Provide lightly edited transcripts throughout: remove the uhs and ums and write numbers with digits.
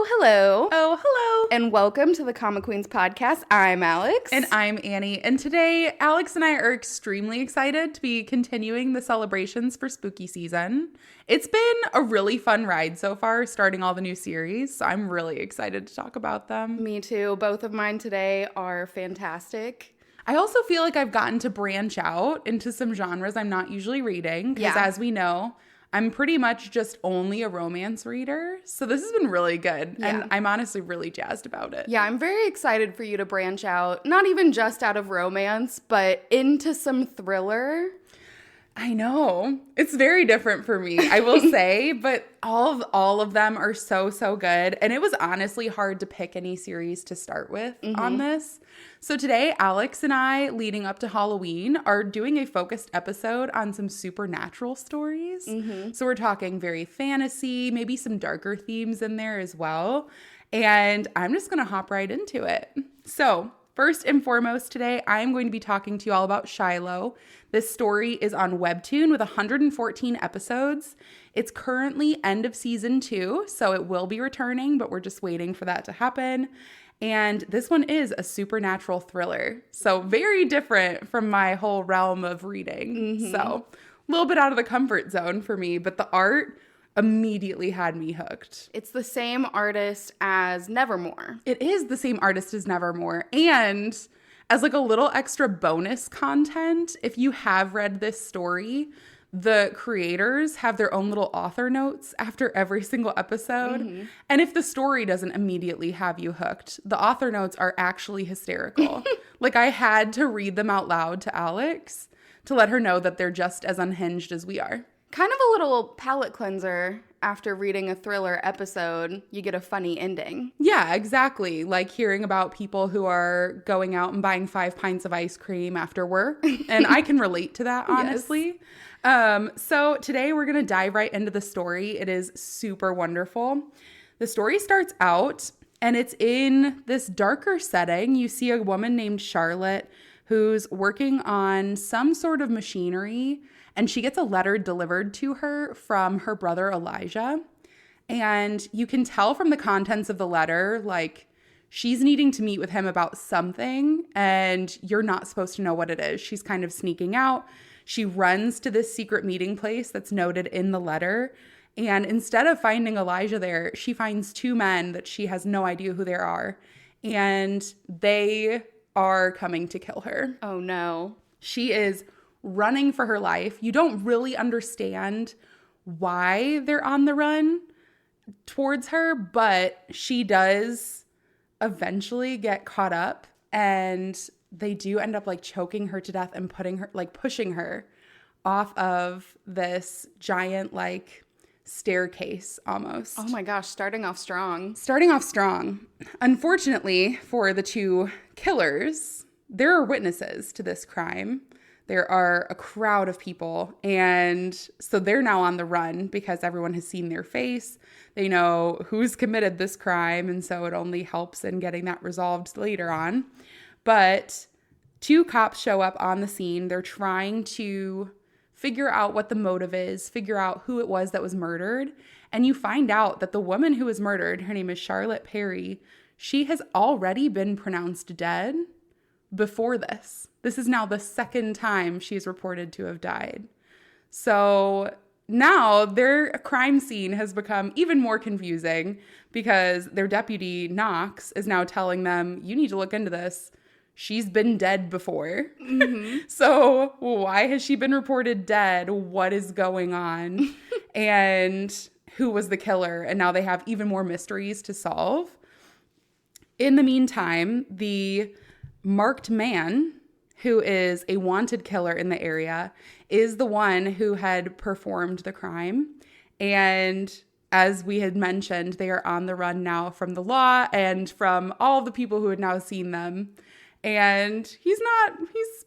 Oh, hello. Oh, hello. And welcome to the Comic Queens podcast. I'm Alex. And I'm Annie. And today, Alex and I are extremely excited to be continuing the celebrations for spooky season. It's been a really fun ride so far, starting all the new series. So I'm really excited to talk about them. Me too. Both of mine today are fantastic. I also feel like I've gotten to branch out into some genres I'm not usually reading. Because as we know, I'm pretty much just only a romance reader. So this has been really good. Yeah. And I'm honestly really jazzed about it. Yeah, I'm very excited for you to branch out, not even just out of romance, but into some thriller. I know. It's very different for me, I will say, but all of them are so good. And it was honestly hard to pick any series to start with on this. So today, Alex and I, leading up to Halloween, are doing a focused episode on some supernatural stories. So we're talking very fantasy, maybe some darker themes in there as well. And I'm just going to hop right into it. So first and foremost today, I'm going to be talking to you all about Shiloh. This story is on Webtoon with 114 episodes. It's currently end of season 2, so it will be returning, but we're just waiting for that to happen. And this one is a supernatural thriller, so very different from my whole realm of reading. So a little bit out of the comfort zone for me, but the art immediately had me hooked. It's the same artist as Nevermore. It is the same artist as Nevermore. And as like a little extra bonus content, if you have read this story, the creators have their own little author notes after every single episode. And if the story doesn't immediately have you hooked, the author notes are actually hysterical. Like I had to read them out loud to Alex to let her know that they're just as unhinged as we are. Kind of a little palate cleanser after reading a thriller episode. You get a funny ending. Yeah, exactly. Like hearing about people who are going out and buying 5 pints of ice cream after work. And I can relate to that, honestly. So today we're going to dive right into the story. It is super wonderful. The story starts out and it's in this darker setting. You see a woman named Charlotte who's working on some sort of machinery, and she gets a letter delivered to her from her brother Elijah. And you can tell from the contents of the letter, like, she's needing to meet with him about something, and you're not supposed to know what it is. She's kind of sneaking out. She runs to this secret meeting place that's noted in the letter. And instead of finding Elijah there, she finds 2 men that she has no idea who they are. And they are coming to kill her. Oh, no. She is running for her life. You don't really understand why they're on the run towards her, but she does eventually get caught up, and they do end up like choking her to death and pushing her off of this giant like staircase almost. Oh my gosh, starting off strong. Unfortunately for the 2 killers, there are witnesses to this crime. There are a crowd of people, and so they're now on the run because everyone has seen their face. They know who's committed this crime, and so it only helps in getting that resolved later on. But 2 cops show up on the scene. They're trying to figure out what the motive is, figure out who it was that was murdered. And you find out that the woman who was murdered, her name is Charlotte Perry, she has already been pronounced dead before this. This is now the 2nd time she's reported to have died. So now their crime scene has become even more confusing because their deputy, Knox, is now telling them, you need to look into this. She's been dead before. So why has she been reported dead? What is going on? And who was the killer? And now they have even more mysteries to solve. In the meantime, the marked man, who is a wanted killer in the area, is the one who had performed the crime. And as we had mentioned, they are on the run now from the law and from all the people who had now seen them. And he's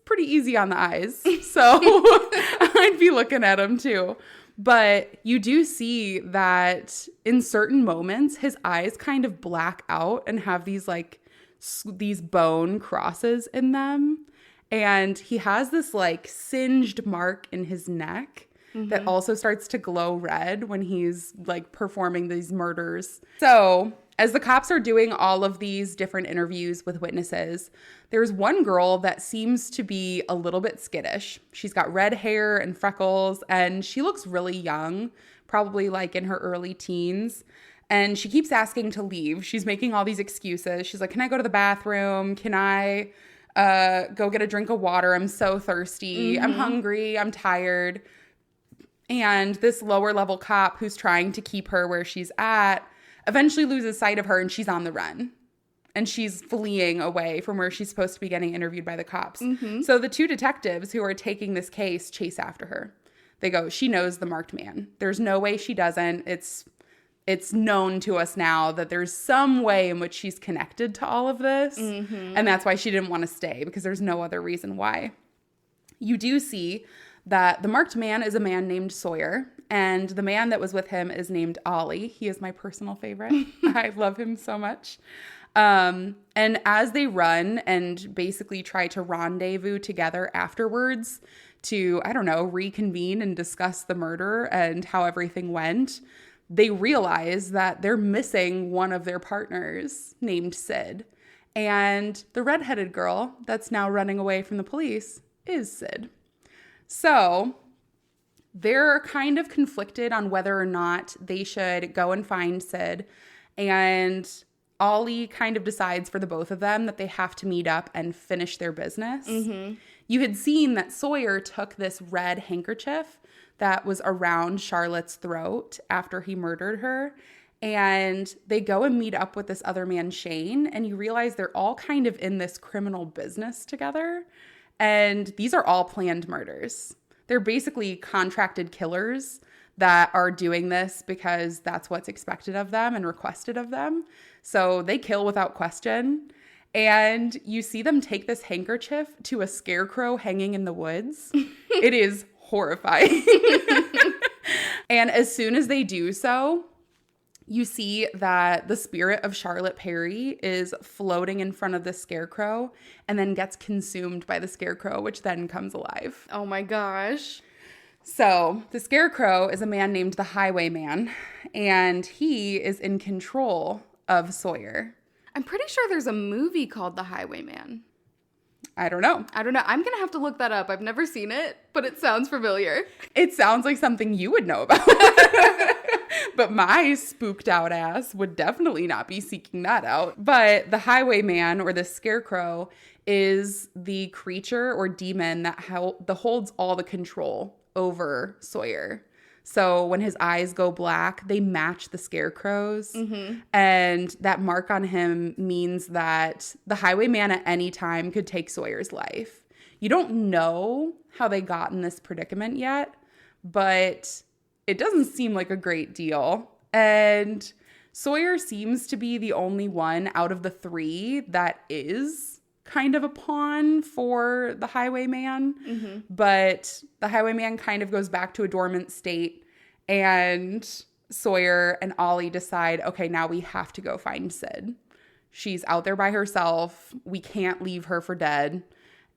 pretty easy on the eyes. So I'd be looking at him too. But you do see that in certain moments, his eyes kind of black out and have these bone crosses in them. And he has this like singed mark in his neck that also starts to glow red when he's like performing these murders. So As the cops are doing all of these different interviews with witnesses, there's one girl that seems to be a little bit skittish. She's got red hair and freckles, and she looks really young, probably like in her early teens. And she keeps asking to leave. She's making all these excuses. She's like, can I go to the bathroom? Can I go get a drink of water? I'm so thirsty. I'm hungry. I'm tired. And this lower level cop who's trying to keep her where she's at eventually loses sight of her, and she's on the run. And she's fleeing away from where she's supposed to be getting interviewed by the cops. So the two detectives who are taking this case chase after her. They go, she knows the marked man. There's no way she doesn't. It's known to us now that there's some way in which she's connected to all of this. And that's why she didn't want to stay, because there's no other reason why. You do see that the marked man is a man named Sawyer, and the man that was with him is named Ollie. He is my personal favorite. I love him so much. And as they run and basically try to rendezvous together afterwards to, I don't know, reconvene and discuss the murder and how everything went, they realize that they're missing one of their partners named Sid. And the redheaded girl that's now running away from the police is Sid. So they're kind of conflicted on whether or not they should go and find Sid. And Ollie kind of decides for the both of them that they have to meet up and finish their business. You had seen that Sawyer took this red handkerchief that was around Charlotte's throat after he murdered her. And they go and meet up with this other man, Shane. And you realize they're all kind of in this criminal business together. And these are all planned murders. They're basically contracted killers that are doing this because that's what's expected of them and requested of them. So they kill without question. And you see them take this handkerchief to a scarecrow hanging in the woods. It is horrifying. And as soon as they do so, you see that the spirit of Charlotte Perry is floating in front of the scarecrow and then gets consumed by the scarecrow, which then comes alive. Oh my gosh. So the scarecrow is a man named the Highwayman, and he is in control of Sawyer. I'm pretty sure there's a movie called The Highwayman. I don't know. I'm going to have to look that up. I've never seen it, but it sounds familiar. It sounds like something you would know about. But my spooked out ass would definitely not be seeking that out. But the Highwayman, or the scarecrow, is the creature or demon that holds all the control over Sawyer. So when his eyes go black, they match the scarecrow's. And that mark on him means that the Highwayman at any time could take Sawyer's life. You don't know how they got in this predicament yet, but it doesn't seem like a great deal. And Sawyer seems to be the only one out of the three that is kind of a pawn for the Highwayman. But the Highwayman kind of goes back to a dormant state, and Sawyer and Ollie decide, okay, now we have to go find Sid. She's out there by herself. We can't leave her for dead.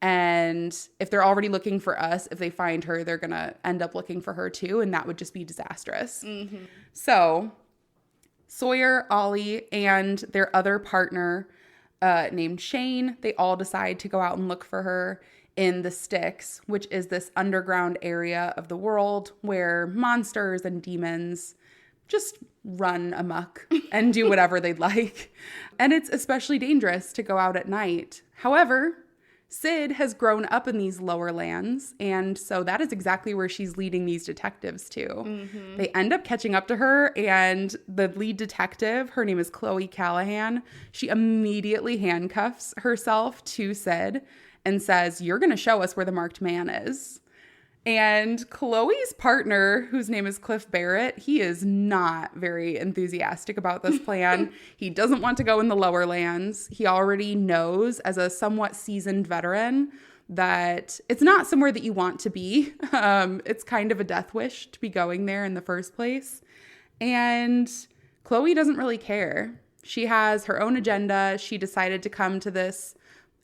And if they're already looking for us, if they find her, they're going to end up looking for her too. And that would just be disastrous. So Sawyer, Ollie, and their other partner named Shane, they all decide to go out and look for her in the Sticks, which is this underground area of the world where monsters and demons just run amok and do whatever they'd like. And it's especially dangerous to go out at night. However, Sid has grown up in these lower lands, and so that is exactly where she's leading these detectives to. They end up catching up to her, and the lead detective, her name is Chloe Callahan, she immediately handcuffs herself to Sid and says, "You're going to show us where the marked man is." And Chloe's partner, whose name is Cliff Barrett, he is not very enthusiastic about this plan. He doesn't want to go in the lower lands. He already knows, as a somewhat seasoned veteran, that it's not somewhere that you want to be. It's kind of a death wish to be going there in the first place. And Chloe doesn't really care. She has her own agenda. She decided to come to this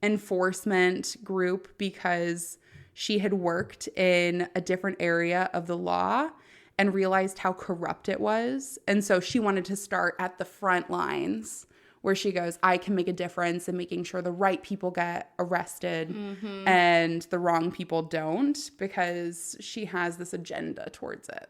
enforcement group because she had worked in a different area of the law, and realized how corrupt it was. And so she wanted to start at the front lines where she goes, I can make a difference in making sure the right people get arrested and the wrong people don't, because she has this agenda towards it.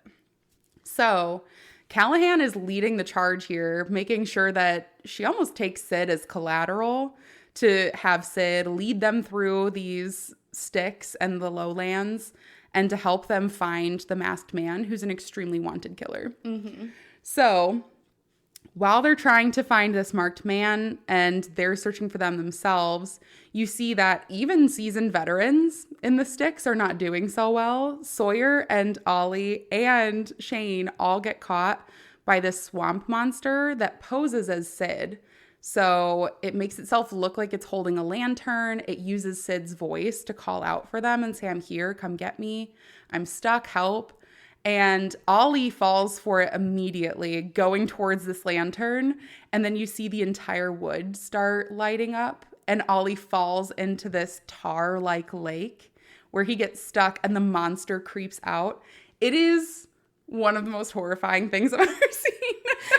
So Callahan is leading the charge here, making sure that she almost takes Sid as collateral to have Sid lead them through these sticks and the lowlands and to help them find the masked man, who's an extremely wanted killer. So while they're trying to find this marked man and they're searching for them themselves, you see that even seasoned veterans in the sticks are not doing so well. Sawyer and Ollie and Shane all get caught by this swamp monster that poses as Sid. So it makes itself look like it's holding a lantern. It uses Sid's voice to call out for them and say, I'm here, come get me. I'm stuck, help. And Ollie falls for it immediately, going towards this lantern. And then you see the entire wood start lighting up. And Ollie falls into this tar-like lake where he gets stuck and the monster creeps out. It is one of the most horrifying things I've ever seen.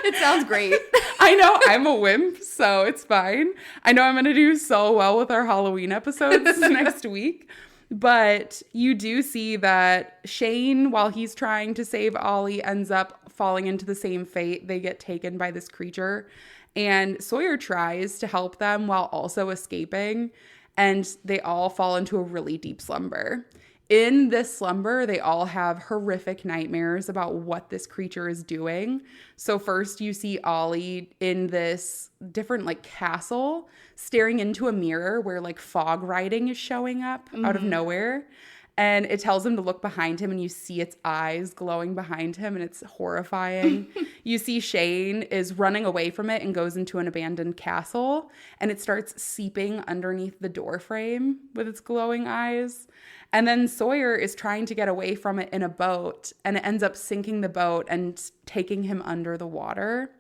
It sounds great. I know, I'm a wimp, so it's fine. I know I'm going to do so well with our Halloween episodes next week. But you do see that Shane, while he's trying to save Ollie, ends up falling into the same fate. They get taken by this creature. And Sawyer tries to help them while also escaping. And they all fall into a really deep slumber. In this slumber, they all have horrific nightmares about what this creature is doing. So first you see Ollie in this different like castle staring into a mirror where like fog writing is showing up out of nowhere. And it tells him to look behind him and you see its eyes glowing behind him and it's horrifying. You see Shane is running away from it and goes into an abandoned castle and it starts seeping underneath the door frame with its glowing eyes. And then Sawyer is trying to get away from it in a boat and it ends up sinking the boat and taking him under the water.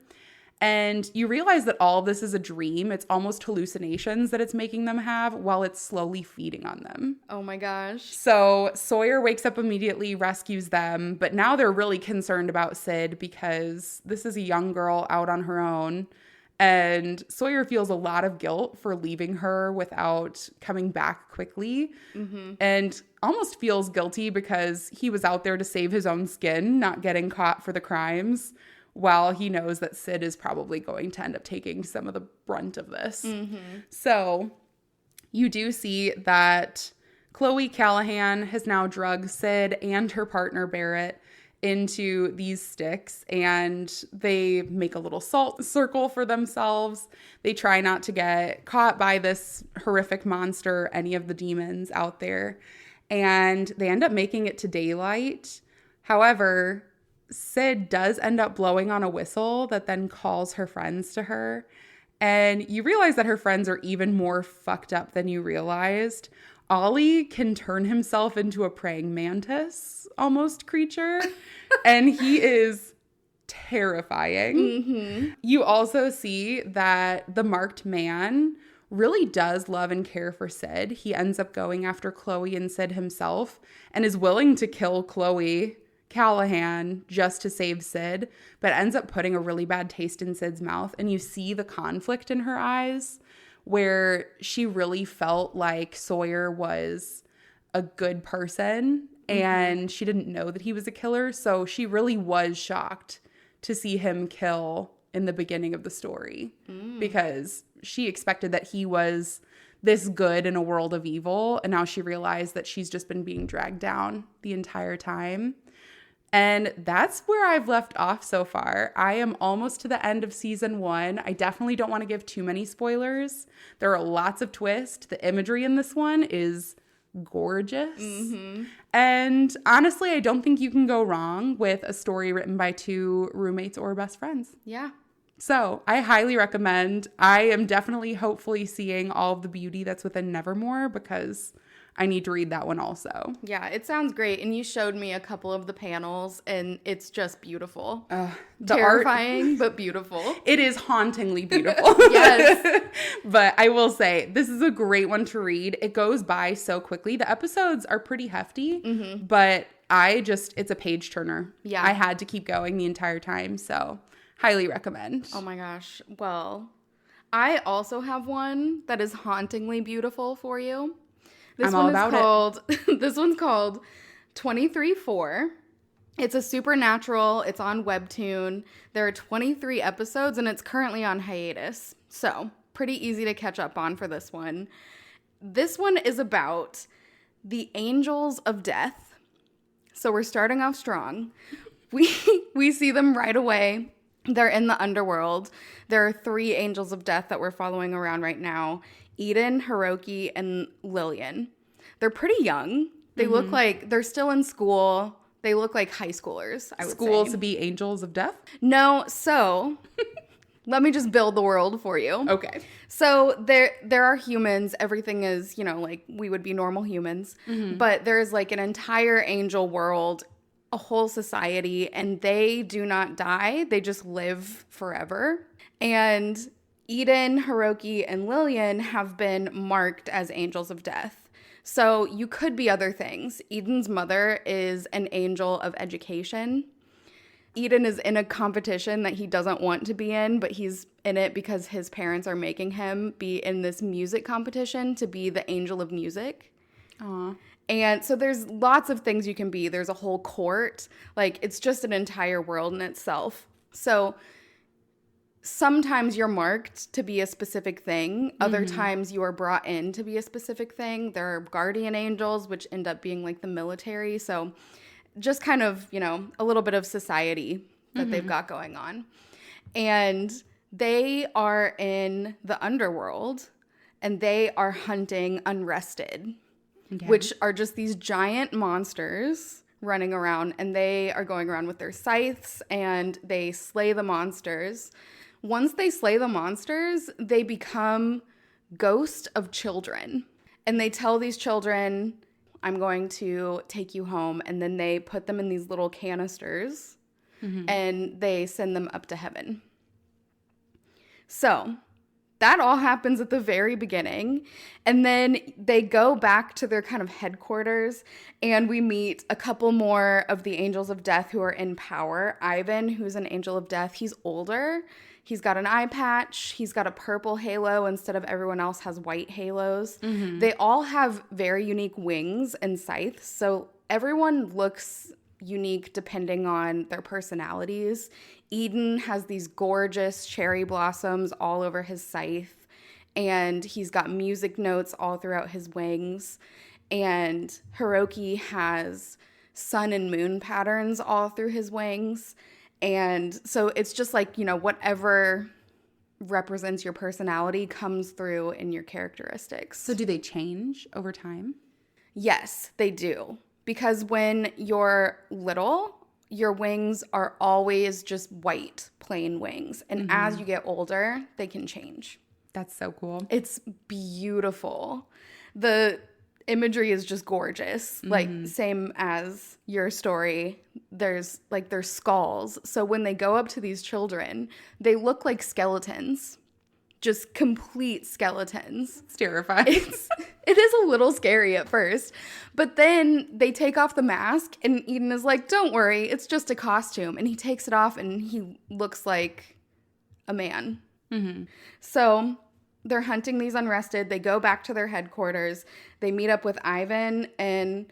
And you realize that all of this is a dream. It's almost hallucinations that it's making them have while it's slowly feeding on them. Oh my gosh. So Sawyer wakes up immediately, rescues them, but now they're really concerned about Sid because this is a young girl out on her own. And Sawyer feels a lot of guilt for leaving her without coming back quickly and almost feels guilty because he was out there to save his own skin, not getting caught for the crimes, while he knows that Sid is probably going to end up taking some of the brunt of this. So you do see that Chloe Callahan has now drugged Sid and her partner Barrett into these sticks and they make a little salt circle for themselves. They try not to get caught by this horrific monster, any of the demons out there, and they end up making it to daylight. However, Sid does end up blowing on a whistle that then calls her friends to her, and you realize that her friends are even more fucked up than you realized. Ollie can turn himself into a praying mantis almost creature, and he is terrifying. You also see that the marked man really does love and care for Sid. He ends up going after Chloe and Sid himself and is willing to kill Chloe Callahan just to save Sid, but ends up putting a really bad taste in Sid's mouth. And you see the conflict in her eyes where she really felt like Sawyer was a good person and she didn't know that he was a killer. So she really was shocked to see him kill in the beginning of the story because she expected that he was this good in a world of evil. And now she realized that she's just been being dragged down the entire time. And that's where I've left off so far. I am almost to the end of season 1. I definitely don't want to give too many spoilers. There are lots of twists. The imagery in this one is gorgeous. And honestly, I don't think you can go wrong with a story written by 2 roommates or best friends. Yeah. So I highly recommend. I am definitely hopefully seeing all of the beauty that's within Nevermore because I need to read that one also. Yeah, it sounds great. And you showed me a couple of the panels and it's just beautiful. Terrifying, but beautiful. It is hauntingly beautiful. Yes. But I will say, this is a great one to read. It goes by so quickly. The episodes are pretty hefty, but it's a page turner. Yeah. I had to keep going the entire time. So highly recommend. Oh my gosh. Well, I also have one that is hauntingly beautiful for you. I'm all about it. This one's called 23-4. It's a supernatural. It's on Webtoon. There are 23 episodes, and it's currently on hiatus. So pretty easy to catch up on for this one. This one is about the angels of death. So we're starting off strong. We see them right away. They're in the underworld. There are 3 angels of death that we're following around right now. Eden, Hiroki, and Lillian. They're pretty young. They look like they're still in school. They look like high schoolers, I would say. School to be angels of death? No, so let me just build the world for you. Okay. So there are humans. Everything is, like we would be normal humans. But there's like an entire angel world, a whole society, and they do not die. They just live forever. And Eden, Hiroki, and Lillian have been marked as angels of death. So you could be other things. Eden's mother is an angel of education. Eden is in a competition that he doesn't want to be in, but he's in it because his parents are making him be in this music competition to be the angel of music. Aww. And so there's lots of things you can be. There's a whole court. Like, it's just an entire world in itself. So sometimes you're marked to be a specific thing. Other times you are brought in to be a specific thing. There are guardian angels, which end up being like the military. So just kind of, a little bit of society that they've got going on. And they are in the underworld, and they are hunting unrested, which are just these giant monsters running around. And they are going around with their scythes, and they slay the monsters. Once they slay the monsters, they become ghosts of children. And they tell these children, I'm going to take you home. And then they put them in these little canisters, and they send them up to heaven. So that all happens at the very beginning. And then they go back to their kind of headquarters, and we meet a couple more of the angels of death who are in power. Ivan, who's an angel of death, he's older. He's got an eye patch. He's got a purple halo instead of everyone else has white halos. They all have very unique wings and scythes. So everyone looks unique depending on their personalities. Eden has these gorgeous cherry blossoms all over his scythe, and he's got music notes all throughout his wings. And Hiroki has sun and moon patterns all through his wings. And so it's just like, whatever represents your personality comes through in your characteristics. So do they change over time? Yes, they do. Because when you're little, your wings are always just white, plain wings. And as you get older, they can change. That's so cool. It's beautiful. The imagery is just gorgeous. Like, same as your story. There's skulls. So when they go up to these children, they look like skeletons. Just complete skeletons. It's terrifying. It is a little scary at first. But then they take off the mask, and Eden is like, don't worry, it's just a costume. And he takes it off, and he looks like a man. So they're hunting these unrested. They go back to their headquarters. They meet up with Ivan and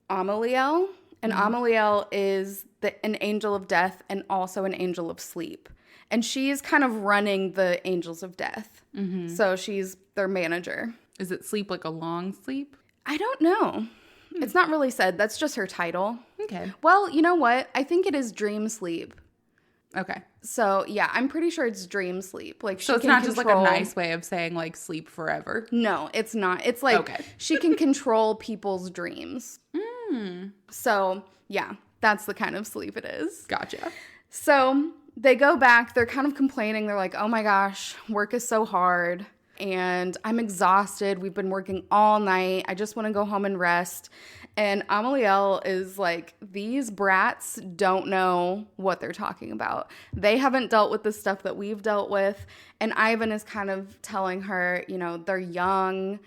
Amaliel. And Amaliel is an angel of death and also an angel of sleep. And she's kind of running the angels of death. So she's their manager. Is it sleep like a long sleep? I don't know. It's not really said. That's just her title. Okay. Well, you know what? I think it is dream sleep. Okay. So, yeah, I'm pretty sure it's dream sleep. Like, so it's not just like a nice way of saying like sleep forever? No, it's not. It's like she can control people's dreams. So, yeah, that's the kind of sleep it is. Gotcha. So they go back. They're kind of complaining. They're like, oh my gosh, work is so hard. And I'm exhausted. We've been working all night. I just want to go home and rest. And Amaliel is like, these brats don't know what they're talking about. They haven't dealt with the stuff that we've dealt with. And Ivan is kind of telling her, they're young.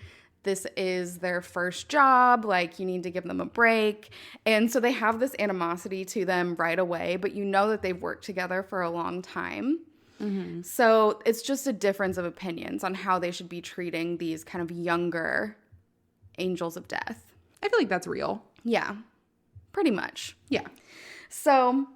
this is their first job, like you need to give them a break. And so they have this animosity to them right away, but you know that they've worked together for a long time. Mm-hmm. So it's just a difference of opinions on how they should be treating these kind of younger angels of death. I feel like that's real. Yeah, pretty much. Yeah. So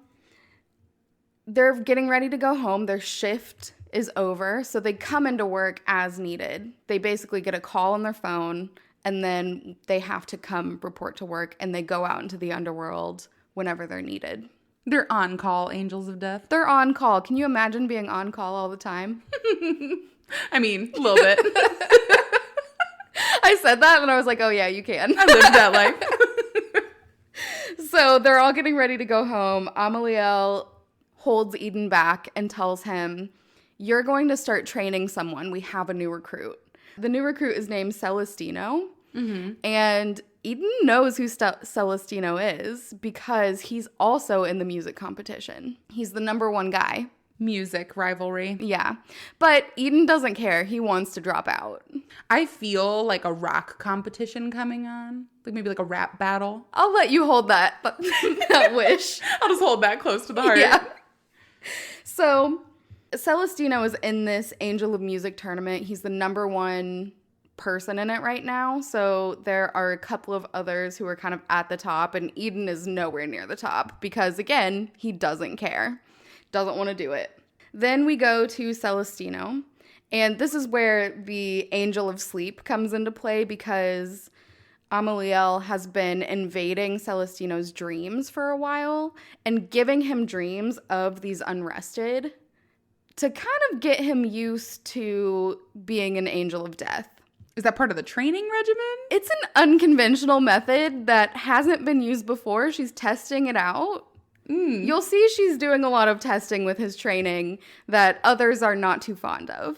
they're getting ready to go home. Their shift is over, so they come into work as needed. They basically get a call on their phone, and then they have to come report to work, and they go out into the underworld whenever they're needed. They're on-call angels of death. They're on call. Can you imagine being on call all the time? I mean, a little bit. I said that, and I was like, oh yeah, you can. I lived that life. So they're all getting ready to go home. Amaliel holds Eden back and tells him, you're going to start training someone. We have a new recruit. The new recruit is named Celestino. Mm-hmm. And Eden knows who Celestino is because he's also in the music competition. He's the number one guy. Music rivalry. Yeah. But Eden doesn't care. He wants to drop out. I feel like a rock competition coming on. Like maybe like a rap battle. I'll let you hold that wish. I'll just hold that close to the heart. Yeah. So Celestino is in this Angel of Music tournament. He's the number one person in it right now. So there are a couple of others who are kind of at the top, and Eden is nowhere near the top because, again, he doesn't care. Doesn't want to do it. Then we go to Celestino, and this is where the Angel of Sleep comes into play because Amaliel has been invading Celestino's dreams for a while and giving him dreams of these unrested to kind of get him used to being an angel of death. Is that part of the training regimen? It's an unconventional method that hasn't been used before. She's testing it out. You'll see she's doing a lot of testing with his training that others are not too fond of.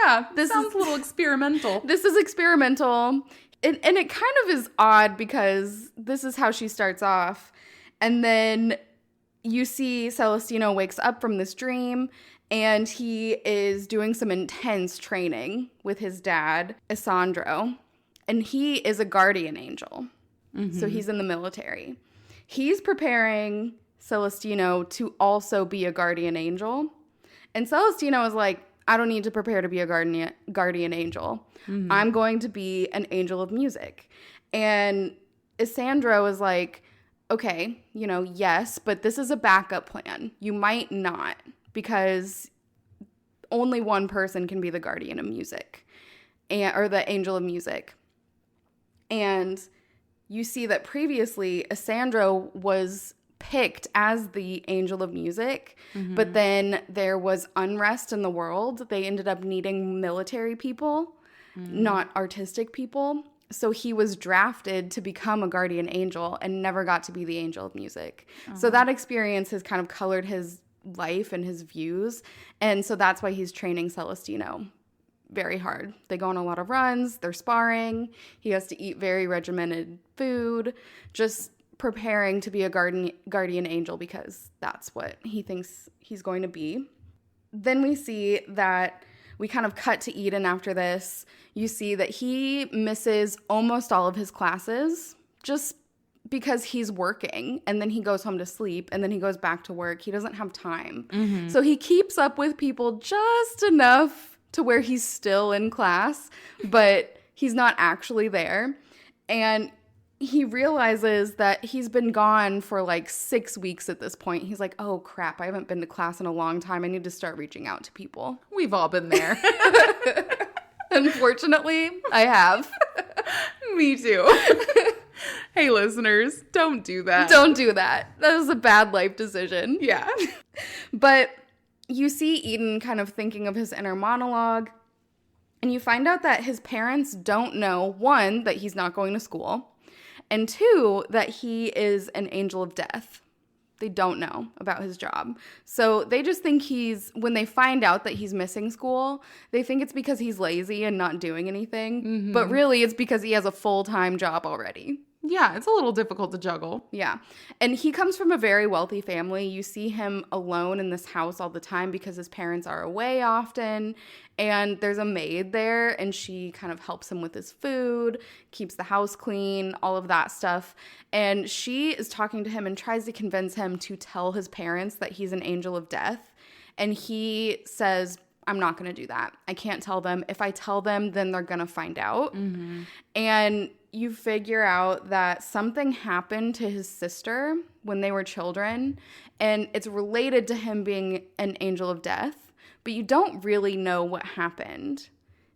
Yeah, this sounds a little experimental. This is experimental. And it kind of is odd because this is how she starts off. And then you see Celestino wakes up from this dream and he is doing some intense training with his dad, Isandro. And he is a guardian angel. Mm-hmm. So he's in the military. He's preparing Celestino to also be a guardian angel. And Celestino is like, I don't need to prepare to be a guardian angel. Mm-hmm. I'm going to be an angel of music. And Isandro is like, okay, yes, but this is a backup plan. You might not, because only one person can be the guardian of music or the angel of music. And you see that previously Isandro was picked as the angel of music, but then there was unrest in the world. They ended up needing military people, not artistic people. So he was drafted to become a guardian angel and never got to be the angel of music. So that experience has kind of colored his life and his views. And so that's why he's training Celestino very hard. They go on a lot of runs. They're sparring. He has to eat very regimented food, just preparing to be a guardian angel because that's what he thinks he's going to be. Then we see that we kind of cut to Eden after this. You see that he misses almost all of his classes just because he's working, and then he goes home to sleep, and then he goes back to work. He doesn't have time. Mm-hmm. So he keeps up with people just enough to where he's still in class, but he's not actually there. And he realizes that he's been gone for like 6 weeks at this point. He's like, oh crap, I haven't been to class in a long time. I need to start reaching out to people. We've all been there. Unfortunately, I have. Me too. Hey, listeners, don't do that. Don't do that. That was a bad life decision. Yeah. But you see Eden kind of thinking of his inner monologue, and you find out that his parents don't know, one, that he's not going to school, and two, that he is an angel of death. They don't know about his job. So they just think when they find out that he's missing school, they think it's because he's lazy and not doing anything. Mm-hmm. But really, it's because he has a full-time job already. Yeah, it's a little difficult to juggle. Yeah. And he comes from a very wealthy family. You see him alone in this house all the time because his parents are away often. And there's a maid there, and she kind of helps him with his food, keeps the house clean, all of that stuff. And she is talking to him and tries to convince him to tell his parents that he's an angel of death. And he says, I'm not going to do that. I can't tell them. If I tell them, then they're going to find out. Mm-hmm. And you figure out that something happened to his sister when they were children, and it's related to him being an angel of death, but you don't really know what happened.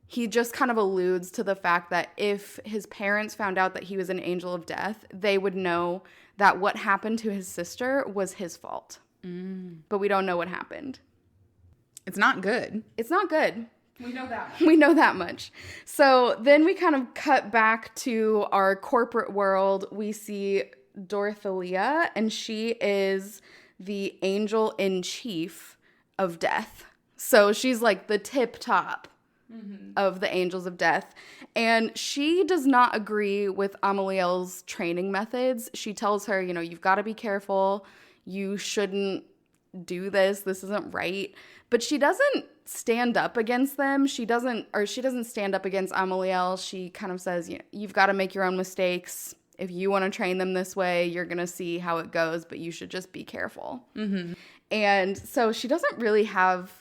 He just kind of alludes to the fact that if his parents found out that he was an angel of death, they would know that what happened to his sister was his fault. But we don't know what happened. It's not good. It's not good. We know that. We know that much. So then we kind of cut back to our corporate world. We see Dorothea, and she is the angel in chief of death. So she's like the tip top of the angels of death. And she does not agree with Amaliel's training methods. She tells her, you've got to be careful. You shouldn't do this. This isn't right. But she doesn't stand up against them. She doesn't stand up against Amaliel. She kind of says, you've got to make your own mistakes. If you want to train them this way, you're going to see how it goes, but you should just be careful. Mm-hmm. And so she doesn't really have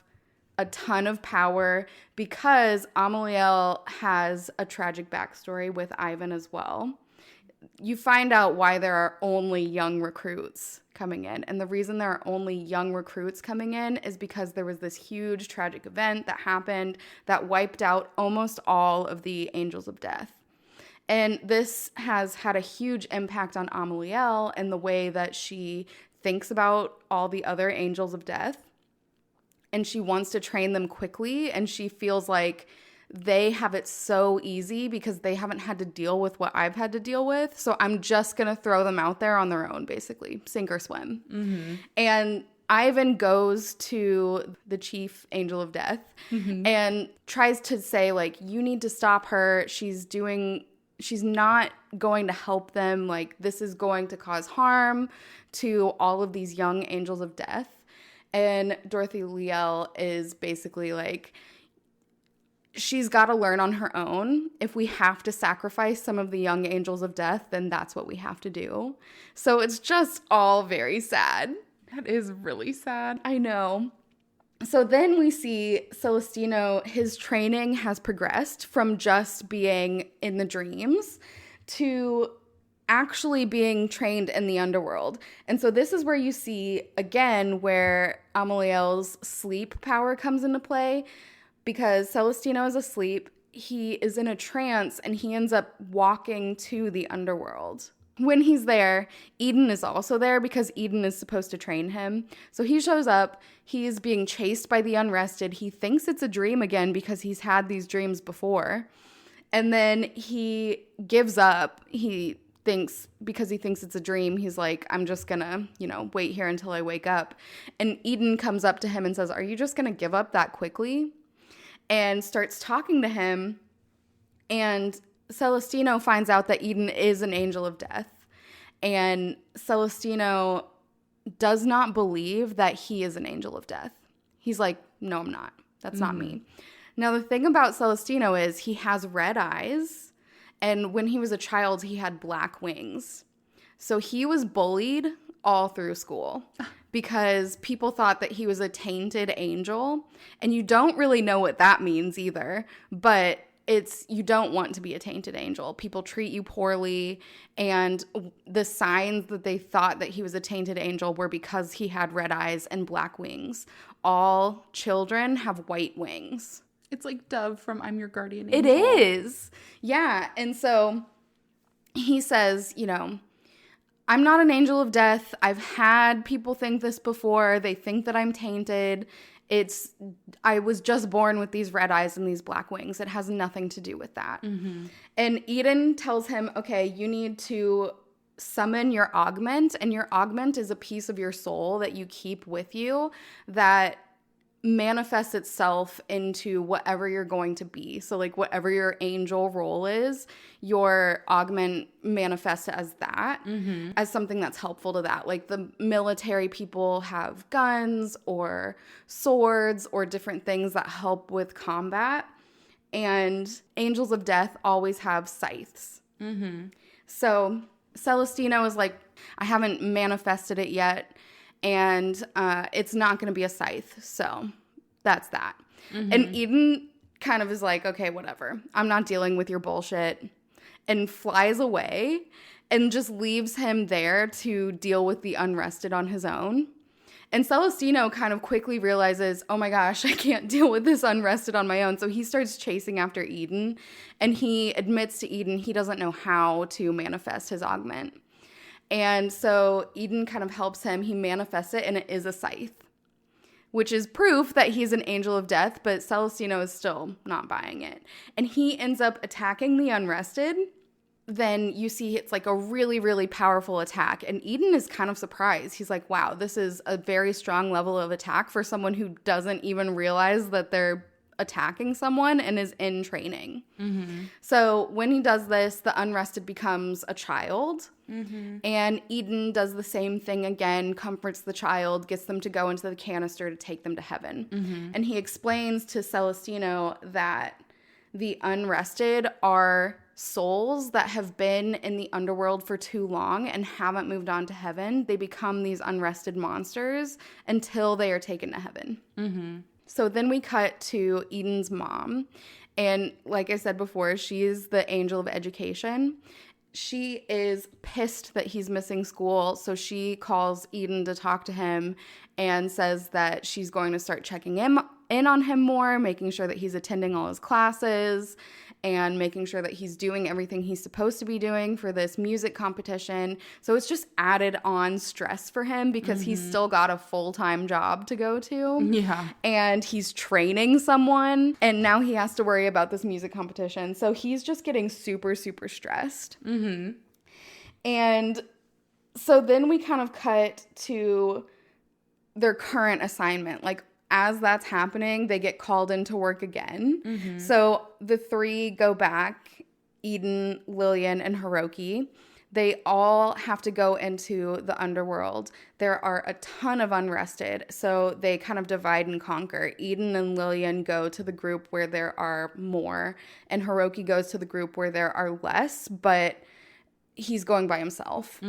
a ton of power because Amaliel has a tragic backstory with Ivan as well. You find out why there are only young recruits coming in. And the reason there are only young recruits coming in is because there was this huge tragic event that happened that wiped out almost all of the angels of death. And this has had a huge impact on Amaliel and the way that she thinks about all the other angels of death. And she wants to train them quickly, and she feels like they have it so easy because they haven't had to deal with what I've had to deal with. So I'm just going to throw them out there on their own, basically, sink or swim. Mm-hmm. And Ivan goes to the chief angel of death and tries to say, like, you need to stop her. She's not going to help them. Like, this is going to cause harm to all of these young angels of death. And Dorothy Liel is basically like, she's got to learn on her own. If we have to sacrifice some of the young angels of death, then that's what we have to do. So it's just all very sad. That is really sad. I know. So then we see Celestino, his training has progressed from just being in the dreams to actually being trained in the underworld. And so this is where you see, again, where Amaliel's sleep power comes into play. Because Celestino is asleep, he is in a trance, and he ends up walking to the underworld. When he's there, Eden is also there because Eden is supposed to train him. So he shows up, he's being chased by the unrested. He thinks it's a dream again because he's had these dreams before. And then he gives up. He thinks it's a dream, he's like, I'm just gonna, wait here until I wake up. And Eden comes up to him and says, are you just gonna give up that quickly? And starts talking to him, and Celestino finds out that Eden is an angel of death, and Celestino does not believe that he is an angel of death. He's like, no, I'm not. That's not me. Now, the thing about Celestino is he has red eyes, and when he was a child, he had black wings. So he was bullied all through school because people thought that he was a tainted angel, and you don't really know what that means either, but you don't want to be a tainted angel. People treat you poorly, and the signs that they thought that he was a tainted angel were because he had red eyes and black wings. All children have white wings. It's like Dove from I'm Your Guardian Angel. It is. Yeah. And so he says, I'm not an angel of death. I've had people think this before. They think that I'm tainted. I was just born with these red eyes and these black wings. It has nothing to do with that. Mm-hmm. And Eden tells him, okay, you need to summon your augment. And your augment is a piece of your soul that you keep with you that manifests itself into whatever you're going to be. So like whatever your angel role is, your augment manifests as that, as something that's helpful to that. Like the military people have guns or swords or different things that help with combat. And angels of death always have scythes. So Celestino is like, I haven't manifested it yet, and it's not going to be a scythe. So that's that. And Eden kind of is like, okay, whatever. I'm not dealing with your bullshit, and flies away and just leaves him there to deal with the unrested on his own. And Celestino kind of quickly realizes, oh my gosh, I can't deal with this unrested on my own. So he starts chasing after Eden, and he admits to Eden he doesn't know how to manifest his augment. And so Eden kind of helps him. He manifests it, and it is a scythe, which is proof that he's an angel of death, but Celestino is still not buying it. And he ends up attacking the unrested. Then you see it's like a really, really powerful attack. And Eden is kind of surprised. He's like, wow, this is a very strong level of attack for someone who doesn't even realize that they're attacking someone and is in training. So when he does this, the unrested becomes a child. And Eden does the same thing again, comforts the child, gets them to go into the canister to take them to heaven. And he explains to Celestino that the unrested are souls that have been in the underworld for too long and haven't moved on to heaven. They become these unrested monsters until they are taken to heaven. So then we cut to Eden's mom. And like I said before, she is the angel of education. She is pissed that he's missing school, so she calls Eden to talk to him and says that she's going to start checking in on him more, making sure that he's attending all his classes and making sure that he's doing everything he's supposed to be doing for this music competition. So it's just added on stress for him because he's still got a full-time job to go to. Yeah. And he's training someone, and now he has to worry about this music competition. So he's just getting super, super stressed. And so then we kind of cut to their current assignment. Like, as that's happening, they get called into work again. So the three go back, Eden, Lillian, and Hiroki. They all have to go into the underworld. There are a ton of unrested, so they kind of divide and conquer. Eden and Lillian go to the group where there are more, and Hiroki goes to the group where there are less, but he's going by himself.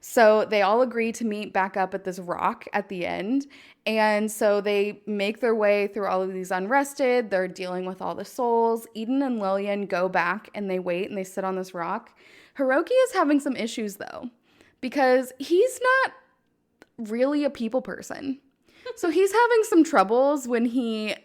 So they all agree to meet back up at this rock at the end. And so they make their way through all of these unrested. They're dealing with all the souls. Eden and Lillian go back and they wait and they sit on this rock. Hiroki is having some issues though, because he's not really a people person. So he's having some troubles when he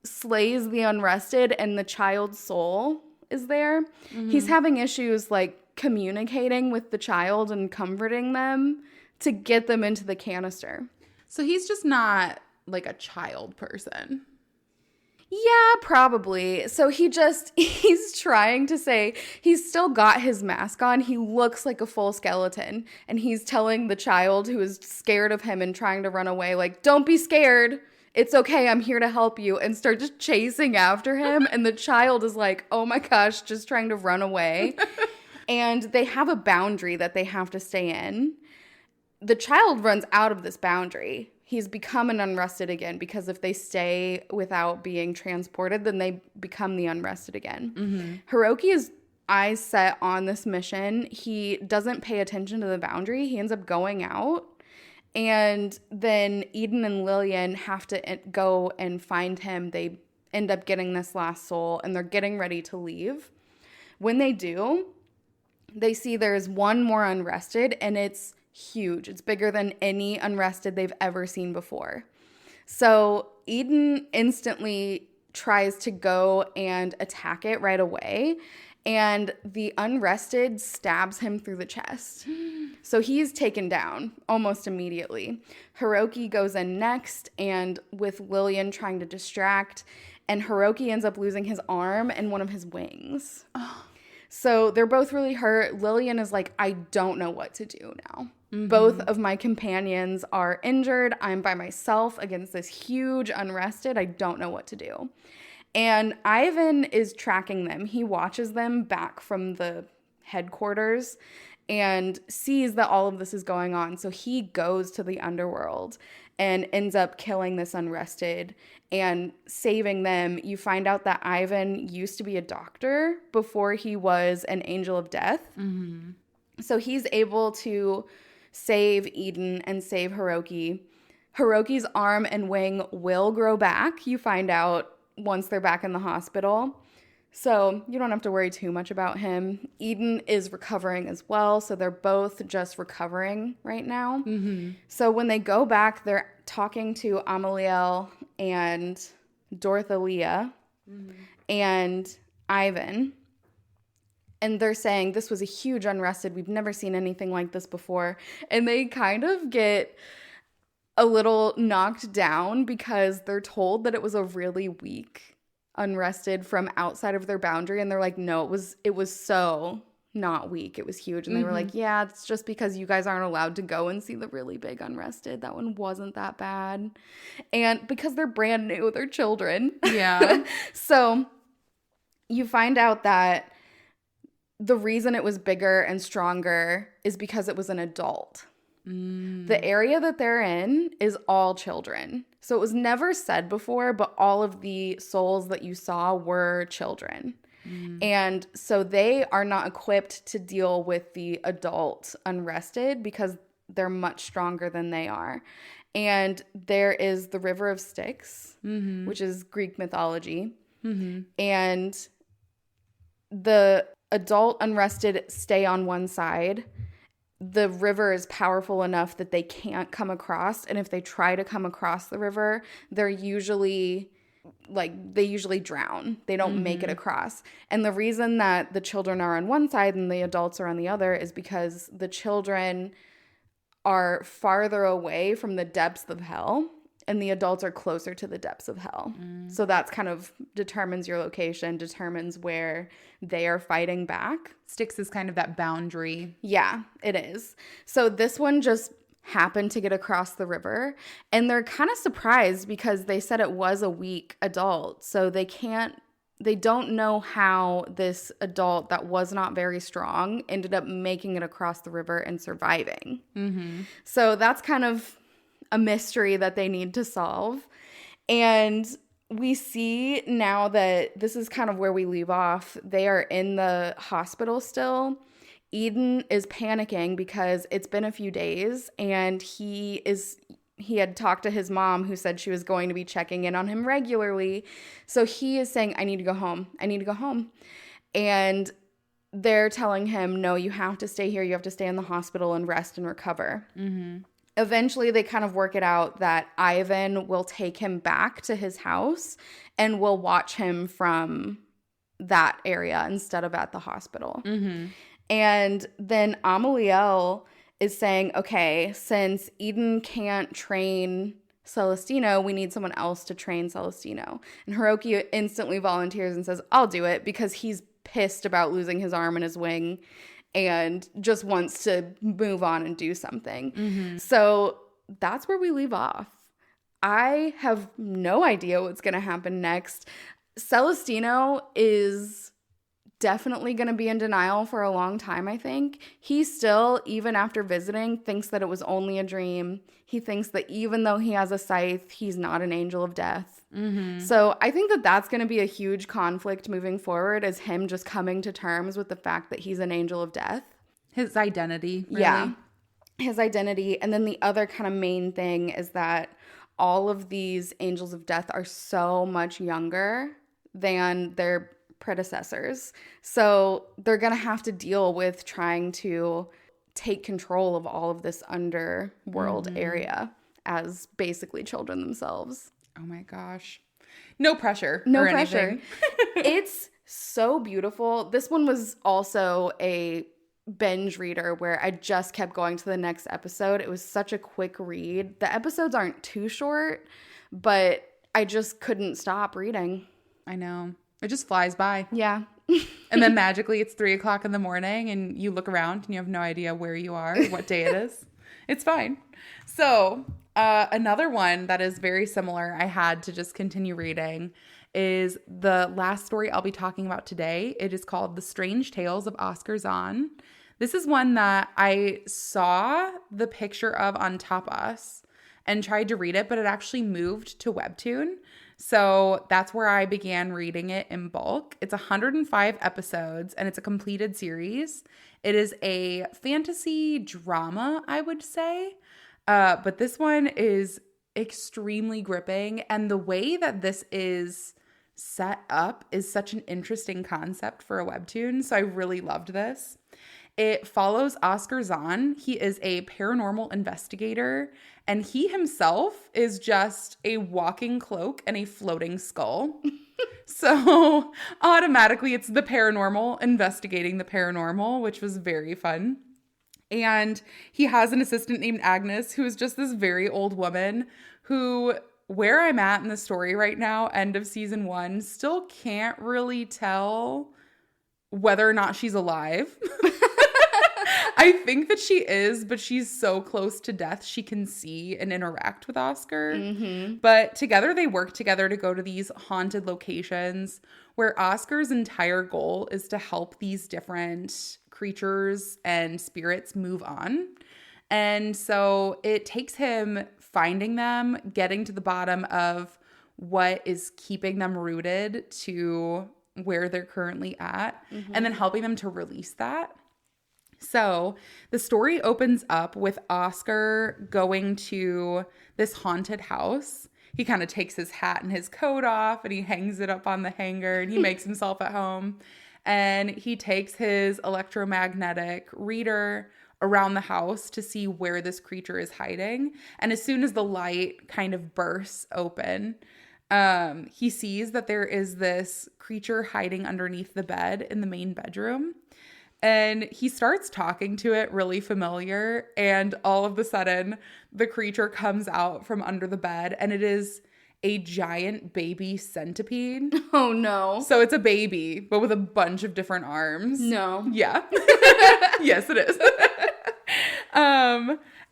slays the unrested and the child's soul is there. He's having issues like communicating with the child and comforting them to get them into the canister. So he's just not like a child person. Yeah, probably. So he's trying to say, he's still got his mask on. He looks like a full skeleton. And he's telling the child who is scared of him and trying to run away, like, don't be scared. It's okay. I'm here to help you. And start just chasing after him. And the child is like, oh my gosh, just trying to run away. And they have a boundary that they have to stay in. The child runs out of this boundary. He's become an unrested again because if they stay without being transported, then they become the unrested again. Hiroki is eyes set on this mission. He doesn't pay attention to the boundary. He ends up going out. And then Eden and Lillian have to go and find him. They end up getting this last soul, and they're getting ready to leave. When they do, they see there's one more unrested, and it's huge. It's bigger than any unrested they've ever seen before. So Eden instantly tries to go and attack it right away, and the unrested stabs him through the chest. So he's taken down almost immediately. Hiroki goes in next, and with Lillian trying to distract, and Hiroki ends up losing his arm and one of his wings. So they're both really hurt. Lillian is like, I don't know what to do now. Both of my companions are injured. I'm by myself against this huge unrested. I don't know what to do. And Ivan is tracking them. He watches them back from the headquarters and sees that all of this is going on. So he goes to the underworld and ends up killing this unrested and saving them. You find out that Ivan used to be a doctor before he was an angel of death. So he's able to save Eden and save Hiroki. Hiroki's arm and wing will grow back, you find out once they're back in the hospital. So you don't have to worry too much about him. Eden is recovering as well, so they're both just recovering right now. So when they go back, they're talking to Amaliel and Dorothea and Ivan. And they're saying, this was a huge unrested. We've never seen anything like this before. And they kind of get a little knocked down because they're told that it was a really weak unrested from outside of their boundary. And they're like, no, it was so not weak. It was huge. And they were like, yeah, it's just because you guys aren't allowed to go and see the really big unrested. That one wasn't that bad. And because they're brand new, they're children. Yeah. So you find out that the reason it was bigger and stronger is because it was an adult. The area that they're in is all children. So it was never said before, but all of the souls that you saw were children. And so they are not equipped to deal with the adult unrested because they're much stronger than they are. And there is the River of Styx, which is Greek mythology. And the adult unrested stay on one side. The river is powerful enough that they can't come across. And if they try to come across the river, they usually drown. They don't make it across. And the reason that the children are on one side and the adults are on the other is because the children are farther away from the depths of hell and the adults are closer to the depths of hell. So that's kind of determines your location, determines where they are fighting back. Styx is kind of that boundary. Yeah, it is. So this one just happened to get across the river, and they're kind of surprised because they said it was a weak adult. So they don't know how this adult that was not very strong ended up making it across the river and surviving. So that's kind of a mystery that they need to solve. And we see now that this is kind of where we leave off. They are in the hospital still. Eden is panicking because it's been a few days and he had talked to his mom who said she was going to be checking in on him regularly. So he is saying, I need to go home. I need to go home. And they're telling him, no, you have to stay here. You have to stay in the hospital and rest and recover. Eventually, they kind of work it out that Ivan will take him back to his house and will watch him from that area instead of at the hospital. And then Amaliel is saying, okay, since Eden can't train Celestino, we need someone else to train Celestino. And Hiroki instantly volunteers and says, I'll do it, because he's pissed about losing his arm and his wing and just wants to move on and do something. So that's where we leave off. I have no idea what's going to happen next. Celestino is definitely going to be in denial for a long time, I think. He still, even after visiting, thinks that it was only a dream. He thinks that even though he has a scythe, he's not an angel of death. So I think that that's going to be a huge conflict moving forward, is him just coming to terms with the fact that he's an angel of death. His identity, really. Yeah, his identity. And then the other kind of main thing is that all of these angels of death are so much younger than their predecessors. So they're going to have to deal with trying to take control of all of this underworld area as basically children themselves. Oh my gosh. No pressure. No pressure. It's so beautiful. This one was also a binge reader where I just kept going to the next episode. It was such a quick read. The episodes aren't too short, but I just couldn't stop reading. I know. It just flies by. Yeah. And then magically it's 3:00 in the morning and you look around and you have no idea where you are, what day it is. It's fine. So another one that is very similar, I had to just continue reading, is the last story I'll be talking about today. It is called The Strange Tales of Oscar Zahn. This is one that I saw the picture of on Top Us and tried to read it, but it actually moved to Webtoon. So that's where I began reading it in bulk. It's 105 episodes and it's a completed series. It is a fantasy drama, I would say. But this one is extremely gripping. And the way that this is set up is such an interesting concept for a webtoon. So I really loved this. It follows Oscar Zahn. He is a paranormal investigator, and he himself is just a walking cloak and a floating skull. So automatically it's the paranormal investigating the paranormal, which was very fun. And he has an assistant named Agnes, who is just this very old woman who, where I'm at in the story right now, end of season 1, still can't really tell whether or not she's alive. I think that she is, but she's so close to death, she can see and interact with Oscar. Mm-hmm. But together they work together to go to these haunted locations where Oscar's entire goal is to help these different creatures and spirits move on. And so it takes him finding them, getting to the bottom of what is keeping them rooted to where they're currently at, and then helping them to release that. So the story opens up with Oscar going to this haunted house. He kind of takes his hat and his coat off and he hangs it up on the hanger and he makes himself at home. And he takes his electromagnetic reader around the house to see where this creature is hiding. And as soon as the light kind of bursts open, he sees that there is this creature hiding underneath the bed in the main bedroom. And he starts talking to it really familiar, and all of a sudden, the creature comes out from under the bed, and it is a giant baby centipede. Oh, no. So it's a baby, but with a bunch of different arms. No. Yeah. Yes, it is.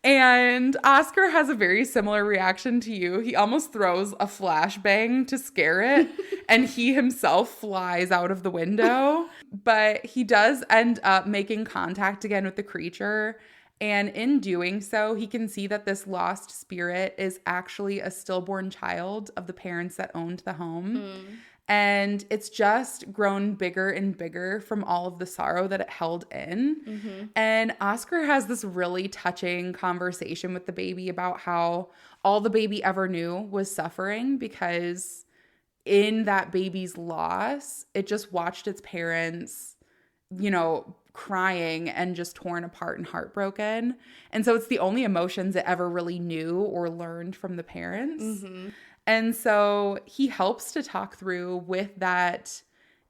And Oscar has a very similar reaction to you. He almost throws a flashbang to scare it, and he himself flies out of the window. But he does end up making contact again with the creature. And in doing so, he can see that this lost spirit is actually a stillborn child of the parents that owned the home. And it's just grown bigger and bigger from all of the sorrow that it held in. And Oscar has this really touching conversation with the baby about how all the baby ever knew was suffering, because in that baby's loss, it just watched its parents, you know, crying and just torn apart and heartbroken. And so it's the only emotions it ever really knew or learned from the parents. And so he helps to talk through with that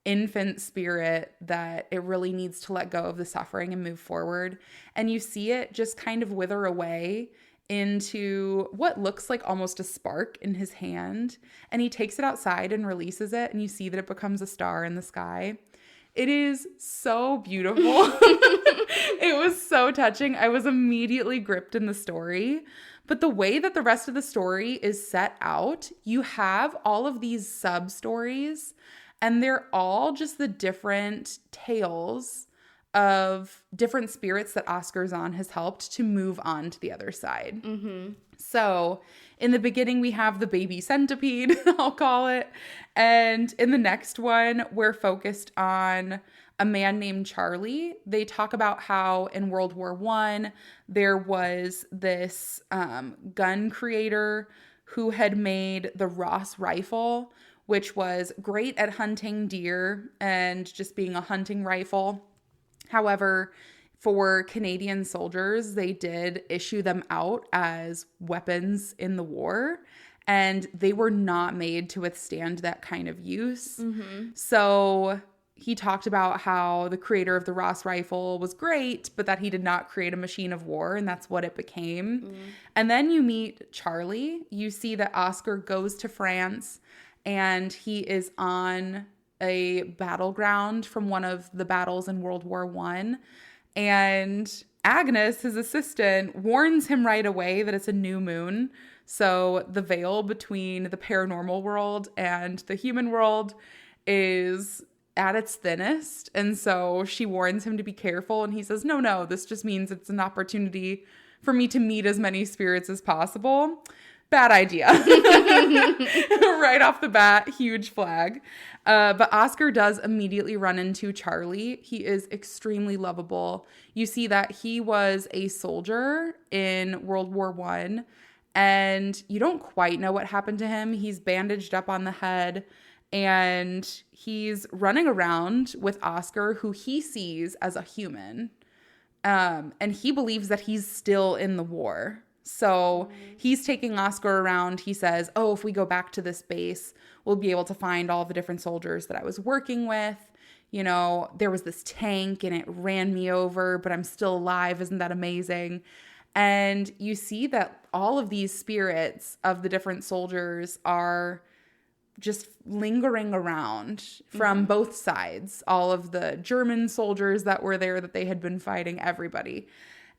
infant spirit that it really needs to let go of the suffering and move forward. And you see it just kind of wither away into what looks like almost a spark in his hand. And he takes it outside and releases it, and you see that it becomes a star in the sky. It is so beautiful. It was so touching. I was immediately gripped in the story. But the way that the rest of the story is set out, you have all of these sub-stories, and they're all just the different tales of different spirits that Oscar Zahn has helped to move on to the other side. So in the beginning, we have the baby centipede, I'll call it. And in the next one, we're focused on a man named Charlie. They talk about how in World War I, there was this gun creator who had made the Ross rifle, which was great at hunting deer and just being a hunting rifle. However, for Canadian soldiers, they did issue them out as weapons in the war, and they were not made to withstand that kind of use. So he talked about how the creator of the Ross rifle was great, but that he did not create a machine of war, and that's what it became. And then you meet Charlie. You see that Oscar goes to France, and he is on a battleground from one of the battles in World War I. And Agnes, his assistant, warns him right away that it's a new moon. So the veil between the paranormal world and the human world is at its thinnest. And so she warns him to be careful. And he says, no, this just means it's an opportunity for me to meet as many spirits as possible. Bad idea. Right off the bat, huge flag. But Oscar does immediately run into Charlie. He is extremely lovable. You see that he was a soldier in World War I, and you don't quite know what happened to him. He's bandaged up on the head, and he's running around with Oscar, who he sees as a human. And he believes that he's still in the war. So he's taking Oscar around. He says, if we go back to this base, we'll be able to find all the different soldiers that I was working with. You know, there was this tank and it ran me over, but I'm still alive. Isn't that amazing? And you see that all of these spirits of the different soldiers are just lingering around from both sides. All of the German soldiers that were there that they had been fighting, everybody.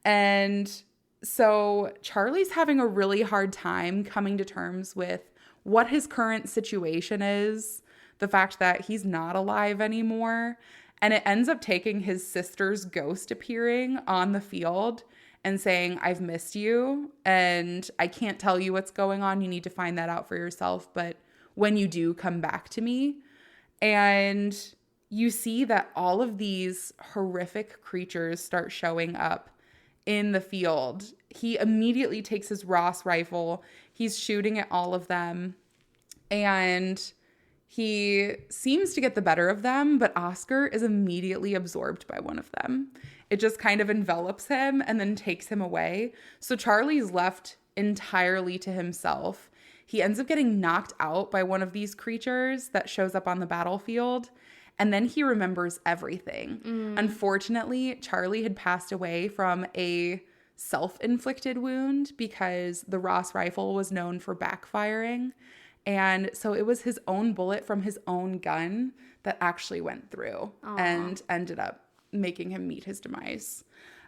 And so Charlie's having a really hard time coming to terms with what his current situation is, the fact that he's not alive anymore. And it ends up taking his sister's ghost appearing on the field and saying, I've missed you and I can't tell you what's going on. You need to find that out for yourself. But when you do, come back to me. And you see that all of these horrific creatures start showing up in the field. He immediately takes his Ross rifle. He's shooting at all of them. And he seems to get the better of them, but Oscar is immediately absorbed by one of them. It just kind of envelops him and then takes him away. So Charlie's left entirely to himself. He ends up getting knocked out by one of these creatures that shows up on the battlefield. And then he remembers everything. Unfortunately, Charlie had passed away from a self-inflicted wound because the Ross rifle was known for backfiring. And so it was his own bullet from his own gun that actually went through and ended up making him meet his demise.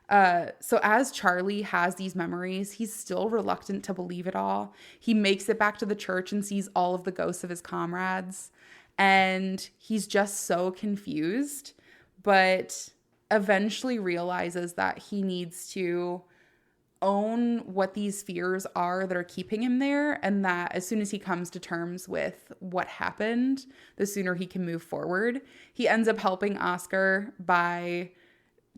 So as Charlie has these memories, he's still reluctant to believe it all. He makes it back to the church and sees all of the ghosts of his comrades. And he's just so confused, but eventually realizes that he needs to own what these fears are that are keeping him there. And that as soon as he comes to terms with what happened, the sooner he can move forward. He ends up helping Oscar by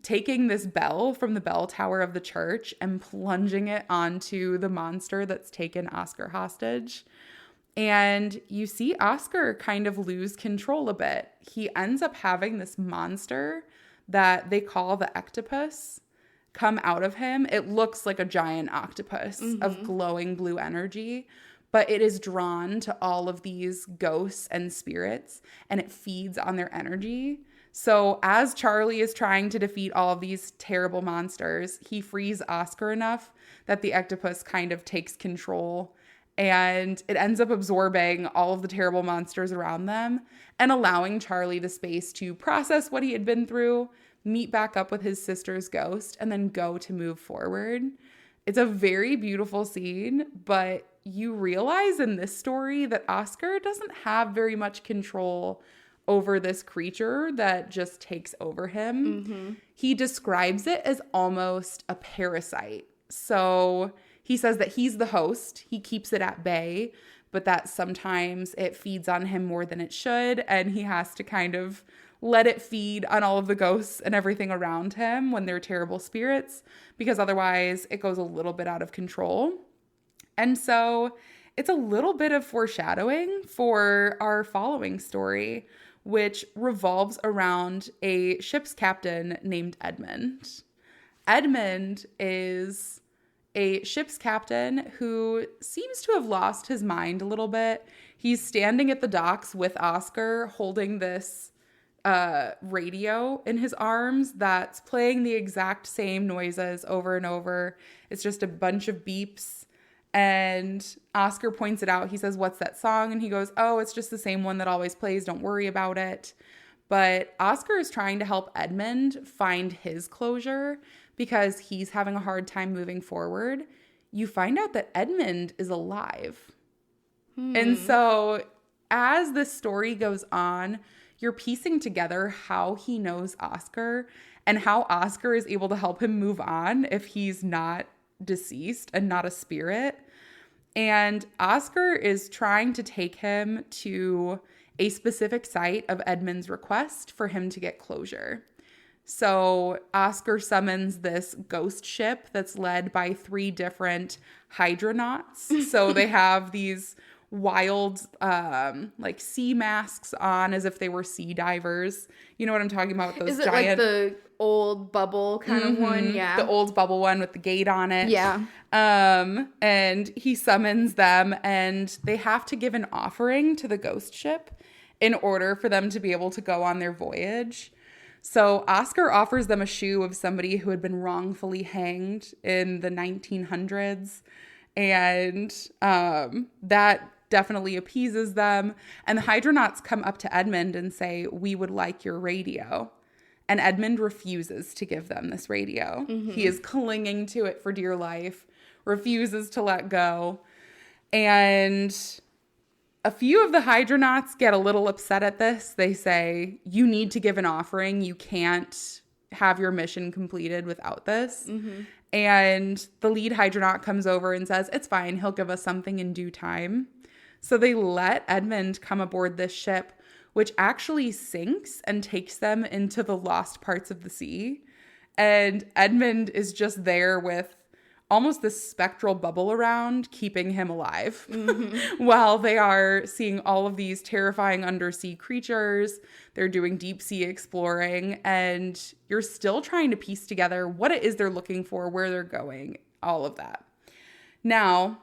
taking this bell from the bell tower of the church and plunging it onto the monster that's taken Oscar hostage. And you see Oscar kind of lose control a bit. He ends up having this monster that they call the octopus come out of him. It looks like a giant octopus of glowing blue energy, but it is drawn to all of these ghosts and spirits, and it feeds on their energy. So as Charlie is trying to defeat all of these terrible monsters, he frees Oscar enough that the octopus kind of takes control, and it ends up absorbing all of the terrible monsters around them and allowing Charlie the space to process what he had been through, meet back up with his sister's ghost, and then go to move forward. It's a very beautiful scene, but you realize in this story that Oscar doesn't have very much control over this creature that just takes over him. He describes it as almost a parasite. So he says that he's the host. He keeps it at bay, but that sometimes it feeds on him more than it should, and he has to kind of let it feed on all of the ghosts and everything around him when they're terrible spirits, because otherwise it goes a little bit out of control. And so it's a little bit of foreshadowing for our following story, which revolves around a ship's captain named Edmund. Edmund is a ship's captain who seems to have lost his mind a little bit. He's standing at the docks with Oscar holding this radio in his arms that's playing the exact same noises over and over. It's just a bunch of beeps. And Oscar points it out. He says, "What's that song?" And he goes, "Oh, it's just the same one that always plays. Don't worry about it." But Oscar is trying to help Edmund find his closure because he's having a hard time moving forward. You find out that Edmund is alive. And so as this story goes on, you're piecing together how he knows Oscar and how Oscar is able to help him move on if he's not deceased and not a spirit. And Oscar is trying to take him to a specific site of Edmund's request for him to get closure. So Oscar summons this ghost ship that's led by 3 different hydronauts. So they have these wild like sea masks on as if they were sea divers. You know what I'm talking about? Those Is it giant, like the old bubble kind of one? Yeah. the old bubble one with the gate on it. Yeah. And he summons them, and they have to give an offering to the ghost ship in order for them to be able to go on their voyage. So Oscar offers them a shoe of somebody who had been wrongfully hanged in the 1900s. And that definitely appeases them. And the hydronauts come up to Edmund and say, "We would like your radio." And Edmund refuses to give them this radio. He is clinging to it for dear life, refuses to let go. And a few of the hydronauts get a little upset at this. They say, "You need to give an offering. You can't have your mission completed without this." And the lead hydronaut comes over and says, "It's fine. He'll give us something in due time." So they let Edmund come aboard this ship, which actually sinks and takes them into the lost parts of the sea. And Edmund is just there with almost this spectral bubble around, keeping him alive while they are seeing all of these terrifying undersea creatures. They're doing deep sea exploring, and you're still trying to piece together what it is they're looking for, where they're going, all of that. Now,